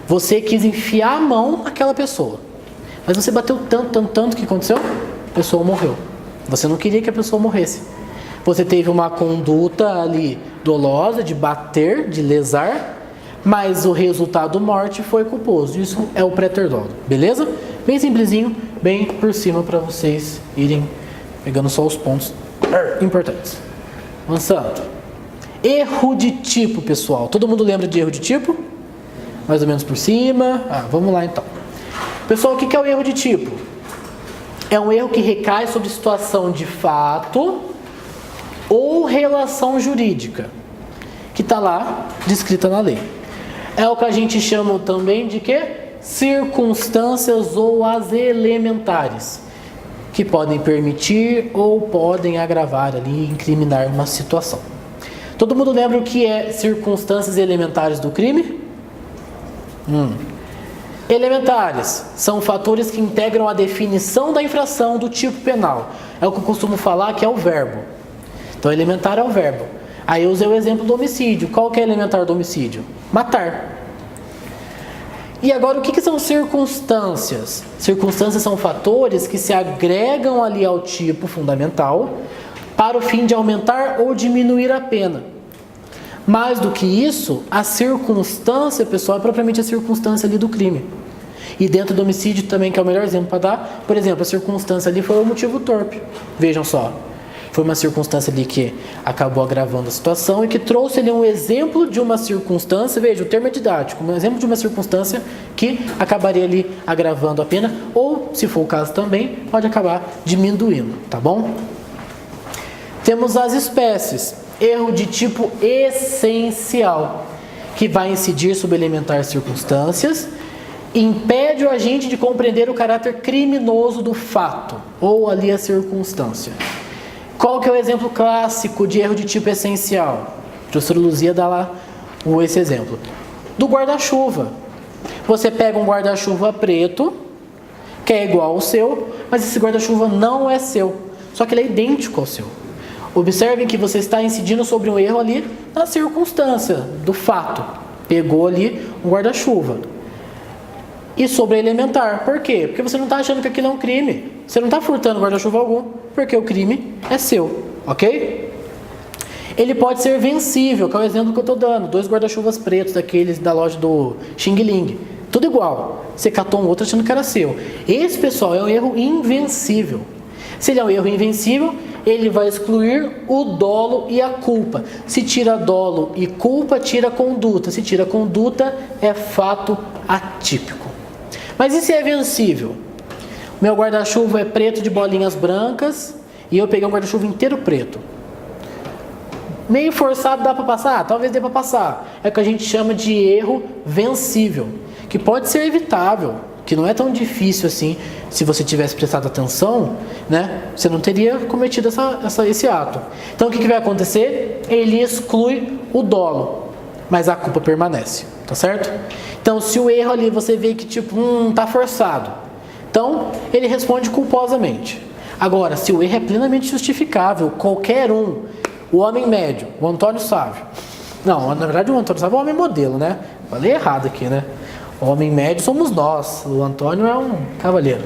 [SPEAKER 1] Você quis enfiar a mão naquela pessoa, mas você bateu tanto que aconteceu? A pessoa morreu. Você não queria que a pessoa morresse. Você teve uma conduta ali dolosa, de bater, de lesar, mas o resultado morte foi culposo. Isso é o pré-ter dolo, beleza? Bem simplesinho, bem por cima para vocês irem pegando só os pontos importantes. Avançando. Erro de tipo, pessoal. Todo mundo lembra de erro de tipo? Mais ou menos por cima. Vamos lá então. Pessoal, o que é o erro de tipo? É um erro que recai sobre situação de fato ou relação jurídica, que está lá descrita na lei. é o que a gente chama também de quê? Circunstâncias ou as elementares, que podem permitir ou podem agravar ali, incriminar uma situação. Todo mundo lembra o que é circunstâncias elementares do crime? Elementares são fatores que integram a definição da infração do tipo penal. É o que eu costumo falar que é o verbo. Então, elementar é o verbo. Aí eu usei o exemplo do homicídio. Qual que é elementar do homicídio? Matar. E agora, o que são circunstâncias? Circunstâncias são fatores que se agregam ali ao tipo fundamental para o fim de aumentar ou diminuir a pena. Mais do que isso, a circunstância, pessoal, é propriamente a circunstância ali do crime. E dentro do homicídio também, que é o melhor exemplo para dar, por exemplo, a circunstância ali foi o motivo torpe. Vejam só. Foi uma circunstância ali que acabou agravando a situação e que trouxe ali um exemplo de uma circunstância, veja, o termo é didático, um exemplo de uma circunstância que acabaria ali agravando a pena, ou, se for o caso também, pode acabar diminuindo, tá bom? Temos as espécies. Erro de tipo essencial, que vai incidir sobre elementar circunstâncias, impede o agente de compreender o caráter criminoso do fato, ou ali a circunstância. Qual que é o exemplo clássico de erro de tipo essencial? A professora Luzia dá lá esse exemplo. Do guarda-chuva. Você pega um guarda-chuva preto, que é igual ao seu, mas esse guarda-chuva não é seu, só que ele é idêntico ao seu. Observem que você está incidindo sobre um erro ali na circunstância do fato. Pegou ali um guarda-chuva. E sobre elementar. Por quê? Porque você não está achando que aquilo é um crime. Você não está furtando guarda-chuva algum, porque o crime é seu, ok? Ele pode ser vencível, que é o exemplo que eu estou dando. 2 guarda-chuvas pretos, daqueles da loja do Xing Ling. Tudo igual. Você catou um outro achando que era seu. Esse, pessoal, é um erro invencível. Se ele é um erro invencível, ele vai excluir o dolo e a culpa. Se tira dolo e culpa, tira conduta. Se tira conduta, é fato atípico. Mas e se é vencível? Meu guarda-chuva é preto de bolinhas brancas e eu peguei um guarda-chuva inteiro preto. Meio forçado, dá para passar? Talvez dê para passar. É o que a gente chama de erro vencível, que pode ser evitável, que não é tão difícil assim. Se você tivesse prestado atenção, né, você não teria cometido esse ato. Então o que vai acontecer? Ele exclui o dolo, mas a culpa permanece, tá certo? Então se o erro ali você vê que tipo, tá forçado, então ele responde culposamente. Agora, se o erro é plenamente justificável, qualquer um, o homem médio, o Antônio Sávio, não, na verdade o Antônio Sávio é o homem modelo, né? Falei errado aqui, né? O homem médio somos nós, o Antônio é um cavalheiro.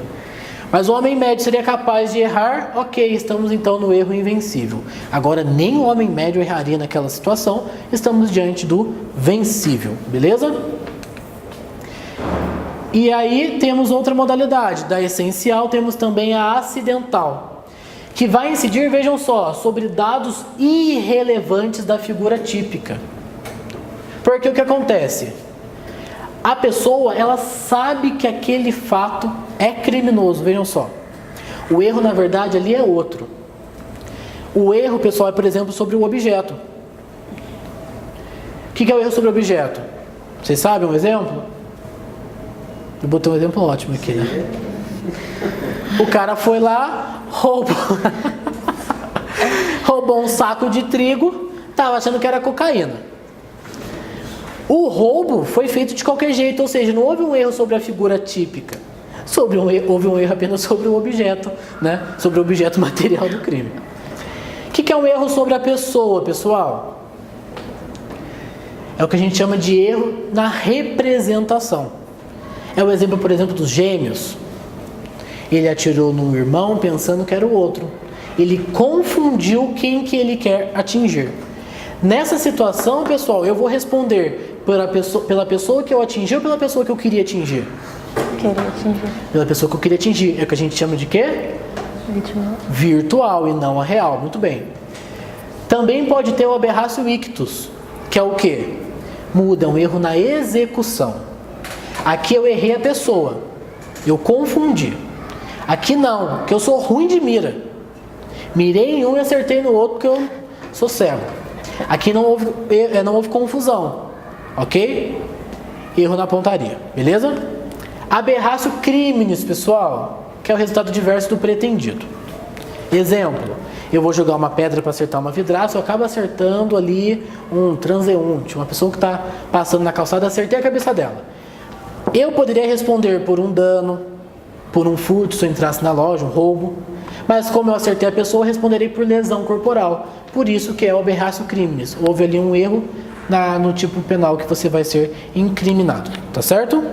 [SPEAKER 1] Mas o homem médio seria capaz de errar, ok, estamos então no erro invencível. Agora, nem o homem médio erraria naquela situação, estamos diante do vencível, beleza? E aí temos outra modalidade, da essencial temos também a acidental, que vai incidir, vejam só, sobre dados irrelevantes da figura típica. Porque o que acontece? A pessoa, ela sabe que aquele fato é criminoso, vejam só. O erro, na verdade, ali é outro. O erro, pessoal, é, por exemplo, sobre o objeto. O que é o erro sobre o objeto? Vocês sabem um exemplo? Eu botei um exemplo ótimo aqui, né? O cara foi lá, roubou um saco de trigo, estava achando que era cocaína. O roubo foi feito de qualquer jeito, ou seja, não houve um erro sobre a figura típica. Houve um erro apenas sobre o objeto, né? Sobre o objeto material do crime. O que é um erro sobre a pessoa, pessoal? É o que a gente chama de erro na representação. É o exemplo, por exemplo, dos gêmeos. Ele atirou num irmão pensando que era o outro. Ele confundiu quem que ele quer atingir. Nessa situação, pessoal, eu vou responder pela pessoa que eu atingi ou pela pessoa que eu queria atingir? Pela pessoa que eu queria atingir. É o que a gente chama de quê? Virtual e não a real. Muito bem. Também pode ter o aberratio ictus, que é o quê? Muda, um erro na execução. Aqui eu errei a pessoa. Eu confundi. Aqui não, que eu sou ruim de mira. Mirei em um e acertei no outro porque eu sou cego. Aqui não houve confusão, ok? erro na pontaria, beleza? Aberratio criminis, pessoal, que é o resultado diverso do pretendido. Exemplo, eu vou jogar uma pedra para acertar uma vidraça, eu acabo acertando ali um transeunte, uma pessoa que está passando na calçada, acertei a cabeça dela. Eu poderia responder por um dano, por um furto, se eu entrasse na loja, um roubo, mas como eu acertei a pessoa, eu responderei por lesão corporal, por isso que é o aberratio criminis. Houve ali um erro no tipo penal que você vai ser incriminado, tá certo?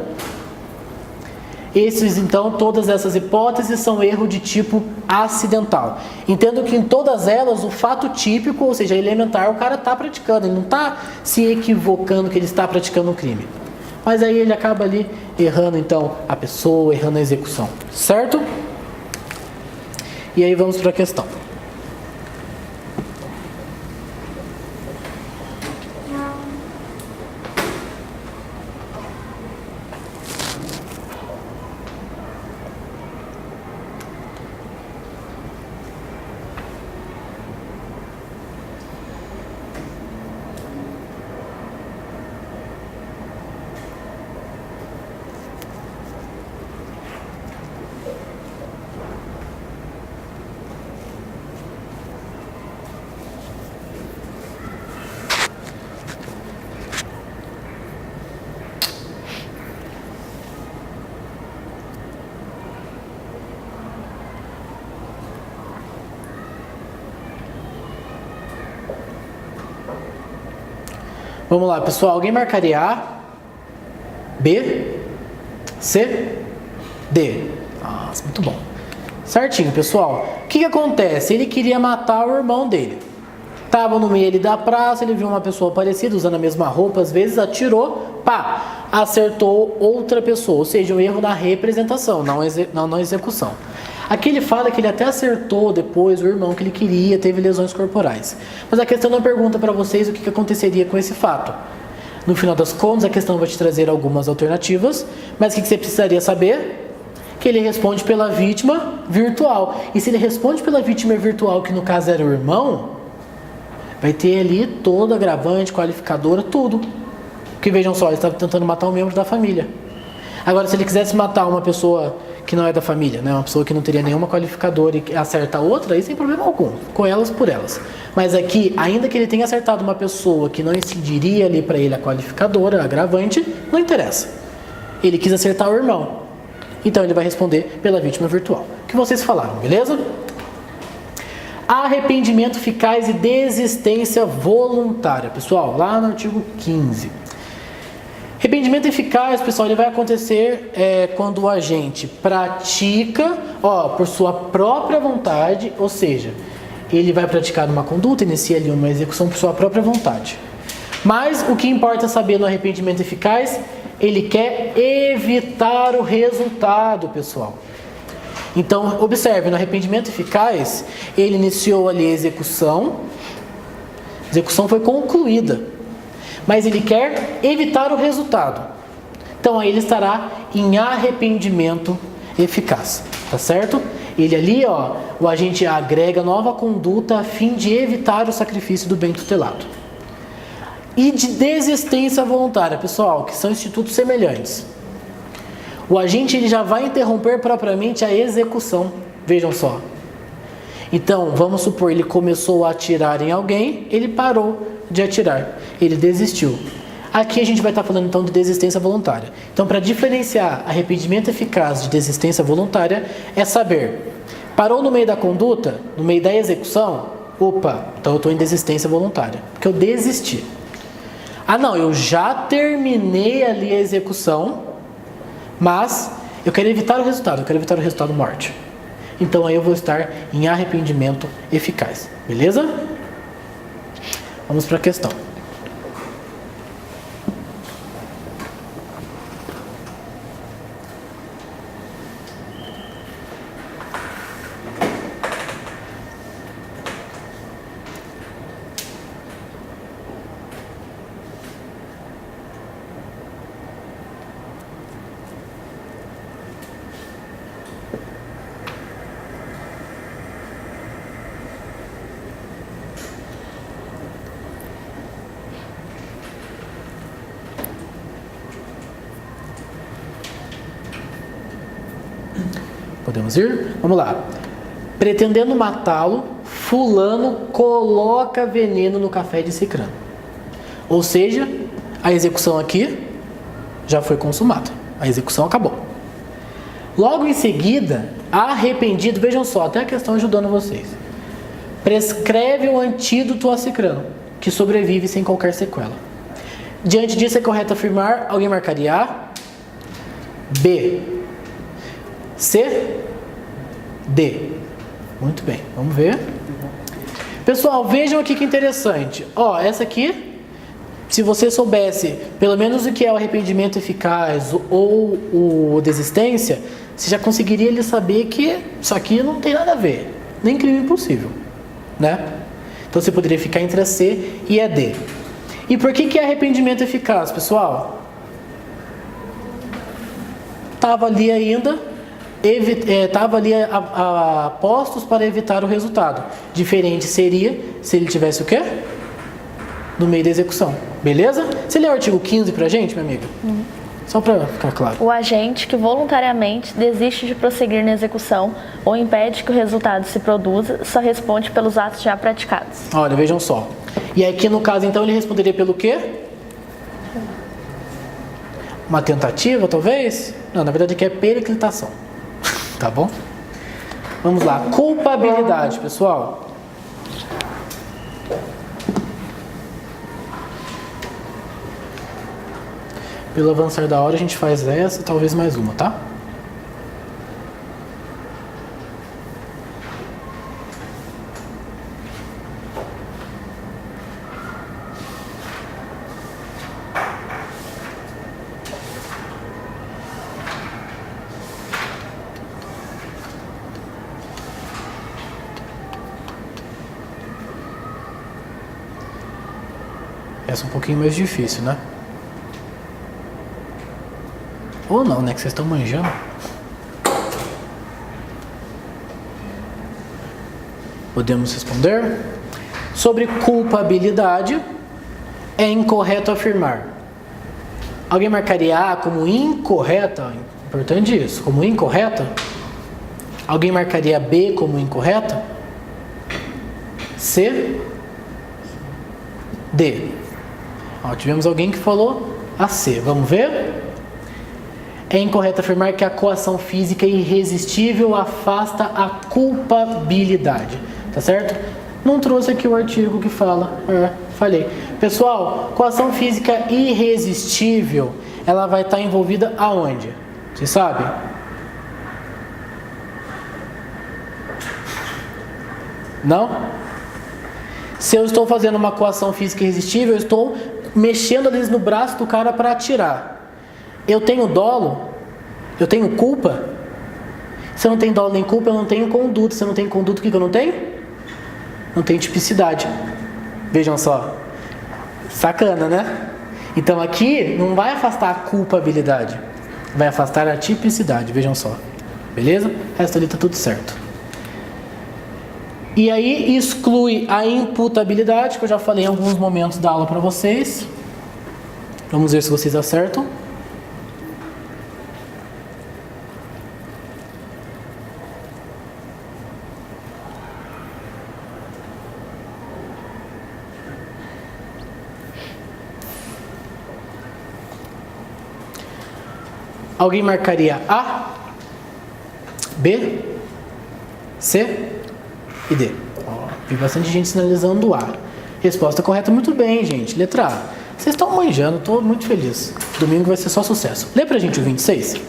[SPEAKER 1] Então, todas essas hipóteses são erro de tipo acidental. Entendo que em todas elas, o fato típico, ou seja, elementar, o cara está praticando, ele não está se equivocando que ele está praticando um crime. Mas aí ele acaba ali errando, então, a pessoa, errando a execução, certo? E aí vamos para a questão. Vamos lá, pessoal. Alguém marcaria A, B, C, D. Nossa, muito bom. Certinho, pessoal. O que acontece? Ele queria matar o irmão dele. Estava no meio ali da praça, ele viu uma pessoa parecida, usando a mesma roupa, às vezes atirou, pá, acertou outra pessoa. Ou seja, um erro na representação, não na execução. Aqui ele fala que ele até acertou depois o irmão que ele queria, teve lesões corporais. Mas a questão não pergunta para vocês o que aconteceria com esse fato. No final das contas, a questão vai te trazer algumas alternativas, mas o que você precisaria saber? Que ele responde pela vítima virtual. E se ele responde pela vítima virtual, que no caso era o irmão, vai ter ali toda agravante, qualificadora, tudo. Porque vejam só, ele estava tentando matar um membro da família. Agora, se ele quisesse matar uma pessoa que não é da família, né? Uma pessoa que não teria nenhuma qualificadora e acerta outra, aí sem problema algum, com elas por elas. Mas aqui, ainda que ele tenha acertado uma pessoa que não incidiria ali para ele a qualificadora, a agravante, não interessa. Ele quis acertar o irmão. Então ele vai responder pela vítima virtual. O que vocês falaram, beleza? Arrependimento eficaz e desistência voluntária. Pessoal, lá no artigo 15. Arrependimento eficaz, pessoal, ele vai acontecer quando o agente pratica, por sua própria vontade, ou seja, ele vai praticar uma conduta, inicia ali uma execução por sua própria vontade. Mas o que importa saber no arrependimento eficaz, ele quer evitar o resultado, pessoal. Então, observe, no arrependimento eficaz, ele iniciou ali a execução foi concluída. Mas ele quer evitar o resultado. Então aí ele estará em arrependimento eficaz, tá certo? Ele ali, o agente agrega nova conduta a fim de evitar o sacrifício do bem tutelado. E de desistência voluntária, pessoal, que são institutos semelhantes. O agente ele já vai interromper propriamente a execução, vejam só. Então, vamos supor, ele começou a atirar em alguém, ele parou de atirar, ele desistiu. Aqui a gente vai estar falando então de desistência voluntária. Então, para diferenciar arrependimento eficaz de desistência voluntária, é saber, parou no meio da conduta, no meio da execução, então eu estou em desistência voluntária, porque eu desisti. Não, eu já terminei ali a execução, mas eu quero evitar o resultado morte. Então aí eu vou estar em arrependimento eficaz, beleza? Vamos para a questão. Podemos ir? Vamos lá. Pretendendo matá-lo, fulano coloca veneno no café de Cicrano. Ou seja, a execução aqui já foi consumada. A execução acabou. Logo em seguida, arrependido, vejam só, até a questão ajudando vocês. Prescreve o antídoto a Cicrano, que sobrevive sem qualquer sequela. Diante disso, é correto afirmar, alguém marcaria A, B, C, D. Muito bem, vamos ver. Pessoal, vejam aqui que interessante. Ó, essa aqui, se você soubesse pelo menos o que é o arrependimento eficaz ou o desistência, você já conseguiria ele saber que isso aqui não tem nada a ver, nem crime impossível, né? Então você poderia ficar entre a C e a D. E por que é arrependimento eficaz, pessoal? Estava ali ainda, estava ali a postos para evitar o resultado. Diferente seria se ele tivesse o quê? No meio da execução. Beleza? Você lê o artigo 15 pra gente, minha amiga? Só para ficar claro.
[SPEAKER 3] O agente que voluntariamente desiste de prosseguir na execução ou impede que o resultado se produza só responde pelos atos já praticados.
[SPEAKER 1] Olha, vejam só. E aqui no caso, então, ele responderia pelo quê? Uma tentativa, talvez? Não, na verdade aqui é periclitação. Tá bom? Vamos lá. Culpabilidade, pessoal. Pelo avançar da hora, a gente faz essa, talvez mais uma, tá? Essa é um pouquinho mais difícil, né? Ou não, né? Que vocês estão manjando. Podemos responder? Sobre culpabilidade, é incorreto afirmar. Alguém marcaria A como incorreta? Importante isso. Como incorreta? Alguém marcaria B como incorreta? C? D. Ó, tivemos alguém que falou a C. Vamos ver? É incorreto afirmar que a coação física irresistível afasta a culpabilidade. Tá certo? Não trouxe aqui o artigo que fala. Falei. Pessoal, coação física irresistível, ela vai estar envolvida aonde? Vocês sabem? Não? Se eu estou fazendo uma coação física irresistível, eu estou mexendo ali no braço do cara para atirar. Eu tenho dolo? Eu tenho culpa? Se eu não tenho dolo nem culpa, eu não tenho conduta. Se eu não tenho conduta, o que eu não tenho? Não tenho tipicidade. Vejam só. Sacana, né? Então aqui não vai afastar a culpabilidade. Vai afastar a tipicidade. Vejam só. Beleza? O resto ali tá tudo certo. E aí exclui a imputabilidade, que eu já falei em alguns momentos da aula para vocês. Vamos ver se vocês acertam. Alguém marcaria A, B, C e D. Ó, vi bastante gente sinalizando A. Resposta correta, muito bem, gente. Letra A. Vocês estão manjando, estou muito feliz. Domingo vai ser só sucesso. Lê pra gente o 26.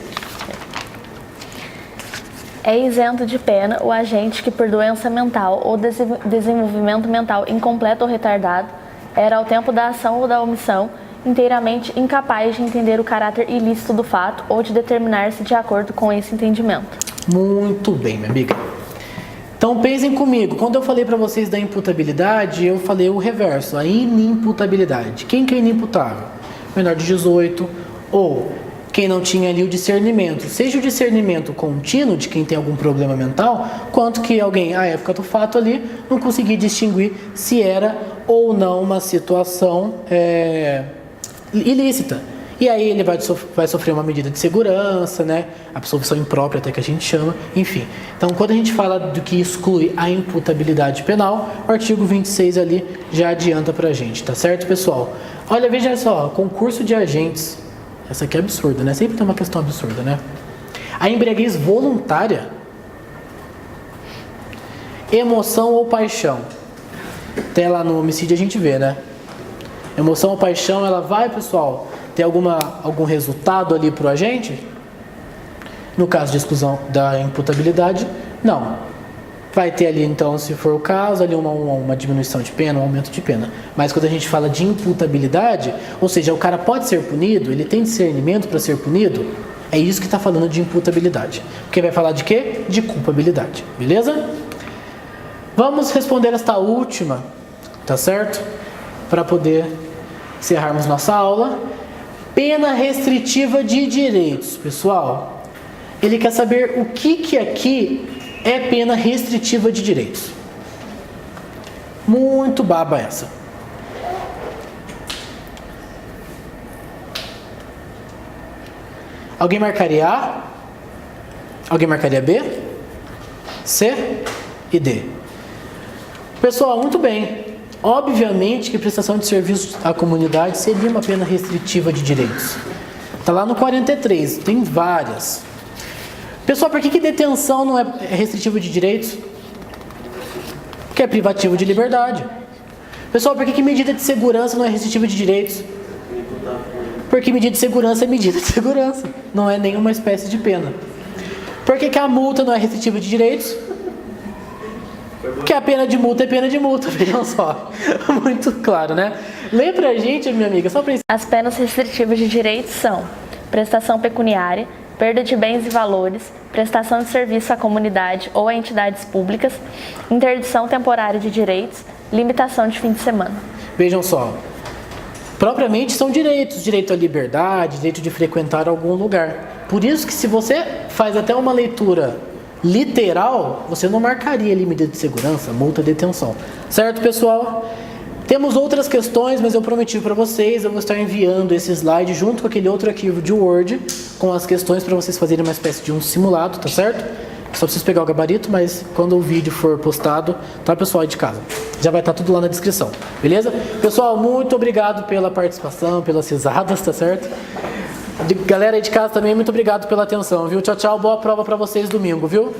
[SPEAKER 3] É isento de pena o agente que, por doença mental ou desenvolvimento mental incompleto ou retardado, era ao tempo da ação ou da omissão inteiramente incapaz de entender o caráter ilícito do fato ou de determinar-se de acordo com esse entendimento. Muito bem, minha amiga.
[SPEAKER 1] Então pensem comigo, quando eu falei para vocês da imputabilidade, eu falei o reverso, a inimputabilidade. Quem que é inimputável? Menor de 18 ou quem não tinha ali o discernimento, seja o discernimento contínuo de quem tem algum problema mental, quanto que alguém, à época do fato ali, não conseguia distinguir se era ou não uma situação ilícita. E aí ele vai sofrer uma medida de segurança, né? Absolvição imprópria até que a gente chama, enfim. Então, quando a gente fala do que exclui a imputabilidade penal, o artigo 26 ali já adianta pra gente, tá certo, pessoal? Olha, veja só, concurso de agentes. Essa aqui é absurda, né? Sempre tem uma questão absurda, né? A embriaguez voluntária, emoção ou paixão. Até lá no homicídio a gente vê, né? Emoção ou paixão, ela vai, pessoal, ter algum resultado ali pro agente? No caso de exclusão da imputabilidade, não. Vai ter ali, então, se for o caso, ali uma diminuição de pena, um aumento de pena. Mas quando a gente fala de imputabilidade, ou seja, o cara pode ser punido, ele tem discernimento para ser punido, é isso que está falando de imputabilidade. Porque vai falar de quê? De culpabilidade, beleza? Vamos responder esta última, tá certo? Para poder encerrarmos nossa aula. Pena restritiva de direitos, pessoal. Ele quer saber o que aqui é pena restritiva de direitos. Muito baba essa. Alguém marcaria A? Alguém marcaria B? C e D. Pessoal, muito bem. Obviamente que prestação de serviços à comunidade seria uma pena restritiva de direitos. Está lá no 43, tem várias. Pessoal, por que detenção não é restritiva de direitos? Porque é privativo de liberdade. Pessoal, por que medida de segurança não é restritiva de direitos? Porque medida de segurança é medida de segurança, não é nenhuma espécie de pena. Por que a multa não é restritiva de direitos? Porque a pena de multa é pena de multa, vejam só. Muito claro, né? Lê pra gente, minha amiga, só pra...
[SPEAKER 3] As penas restritivas de direitos são prestação pecuniária, perda de bens e valores, prestação de serviço à comunidade ou a entidades públicas, interdição temporária de direitos, limitação de fim de semana.
[SPEAKER 1] Vejam só. Propriamente são direitos, direito à liberdade, direito de frequentar algum lugar. Por isso que se você faz até uma leitura literal, você não marcaria ali medida de segurança, multa, detenção. Certo, pessoal? Temos outras questões, mas eu prometi para vocês, eu vou estar enviando esse slide junto com aquele outro arquivo de Word, com as questões para vocês fazerem uma espécie de um simulado, tá certo? Só preciso pegar o gabarito, mas quando o vídeo for postado, tá, pessoal, aí de casa? Já vai estar tudo lá na descrição, beleza? Pessoal, muito obrigado pela participação, pelas risadas, tá certo? Galera aí de casa também, muito obrigado pela atenção, viu? Tchau, tchau, boa prova para vocês domingo, viu?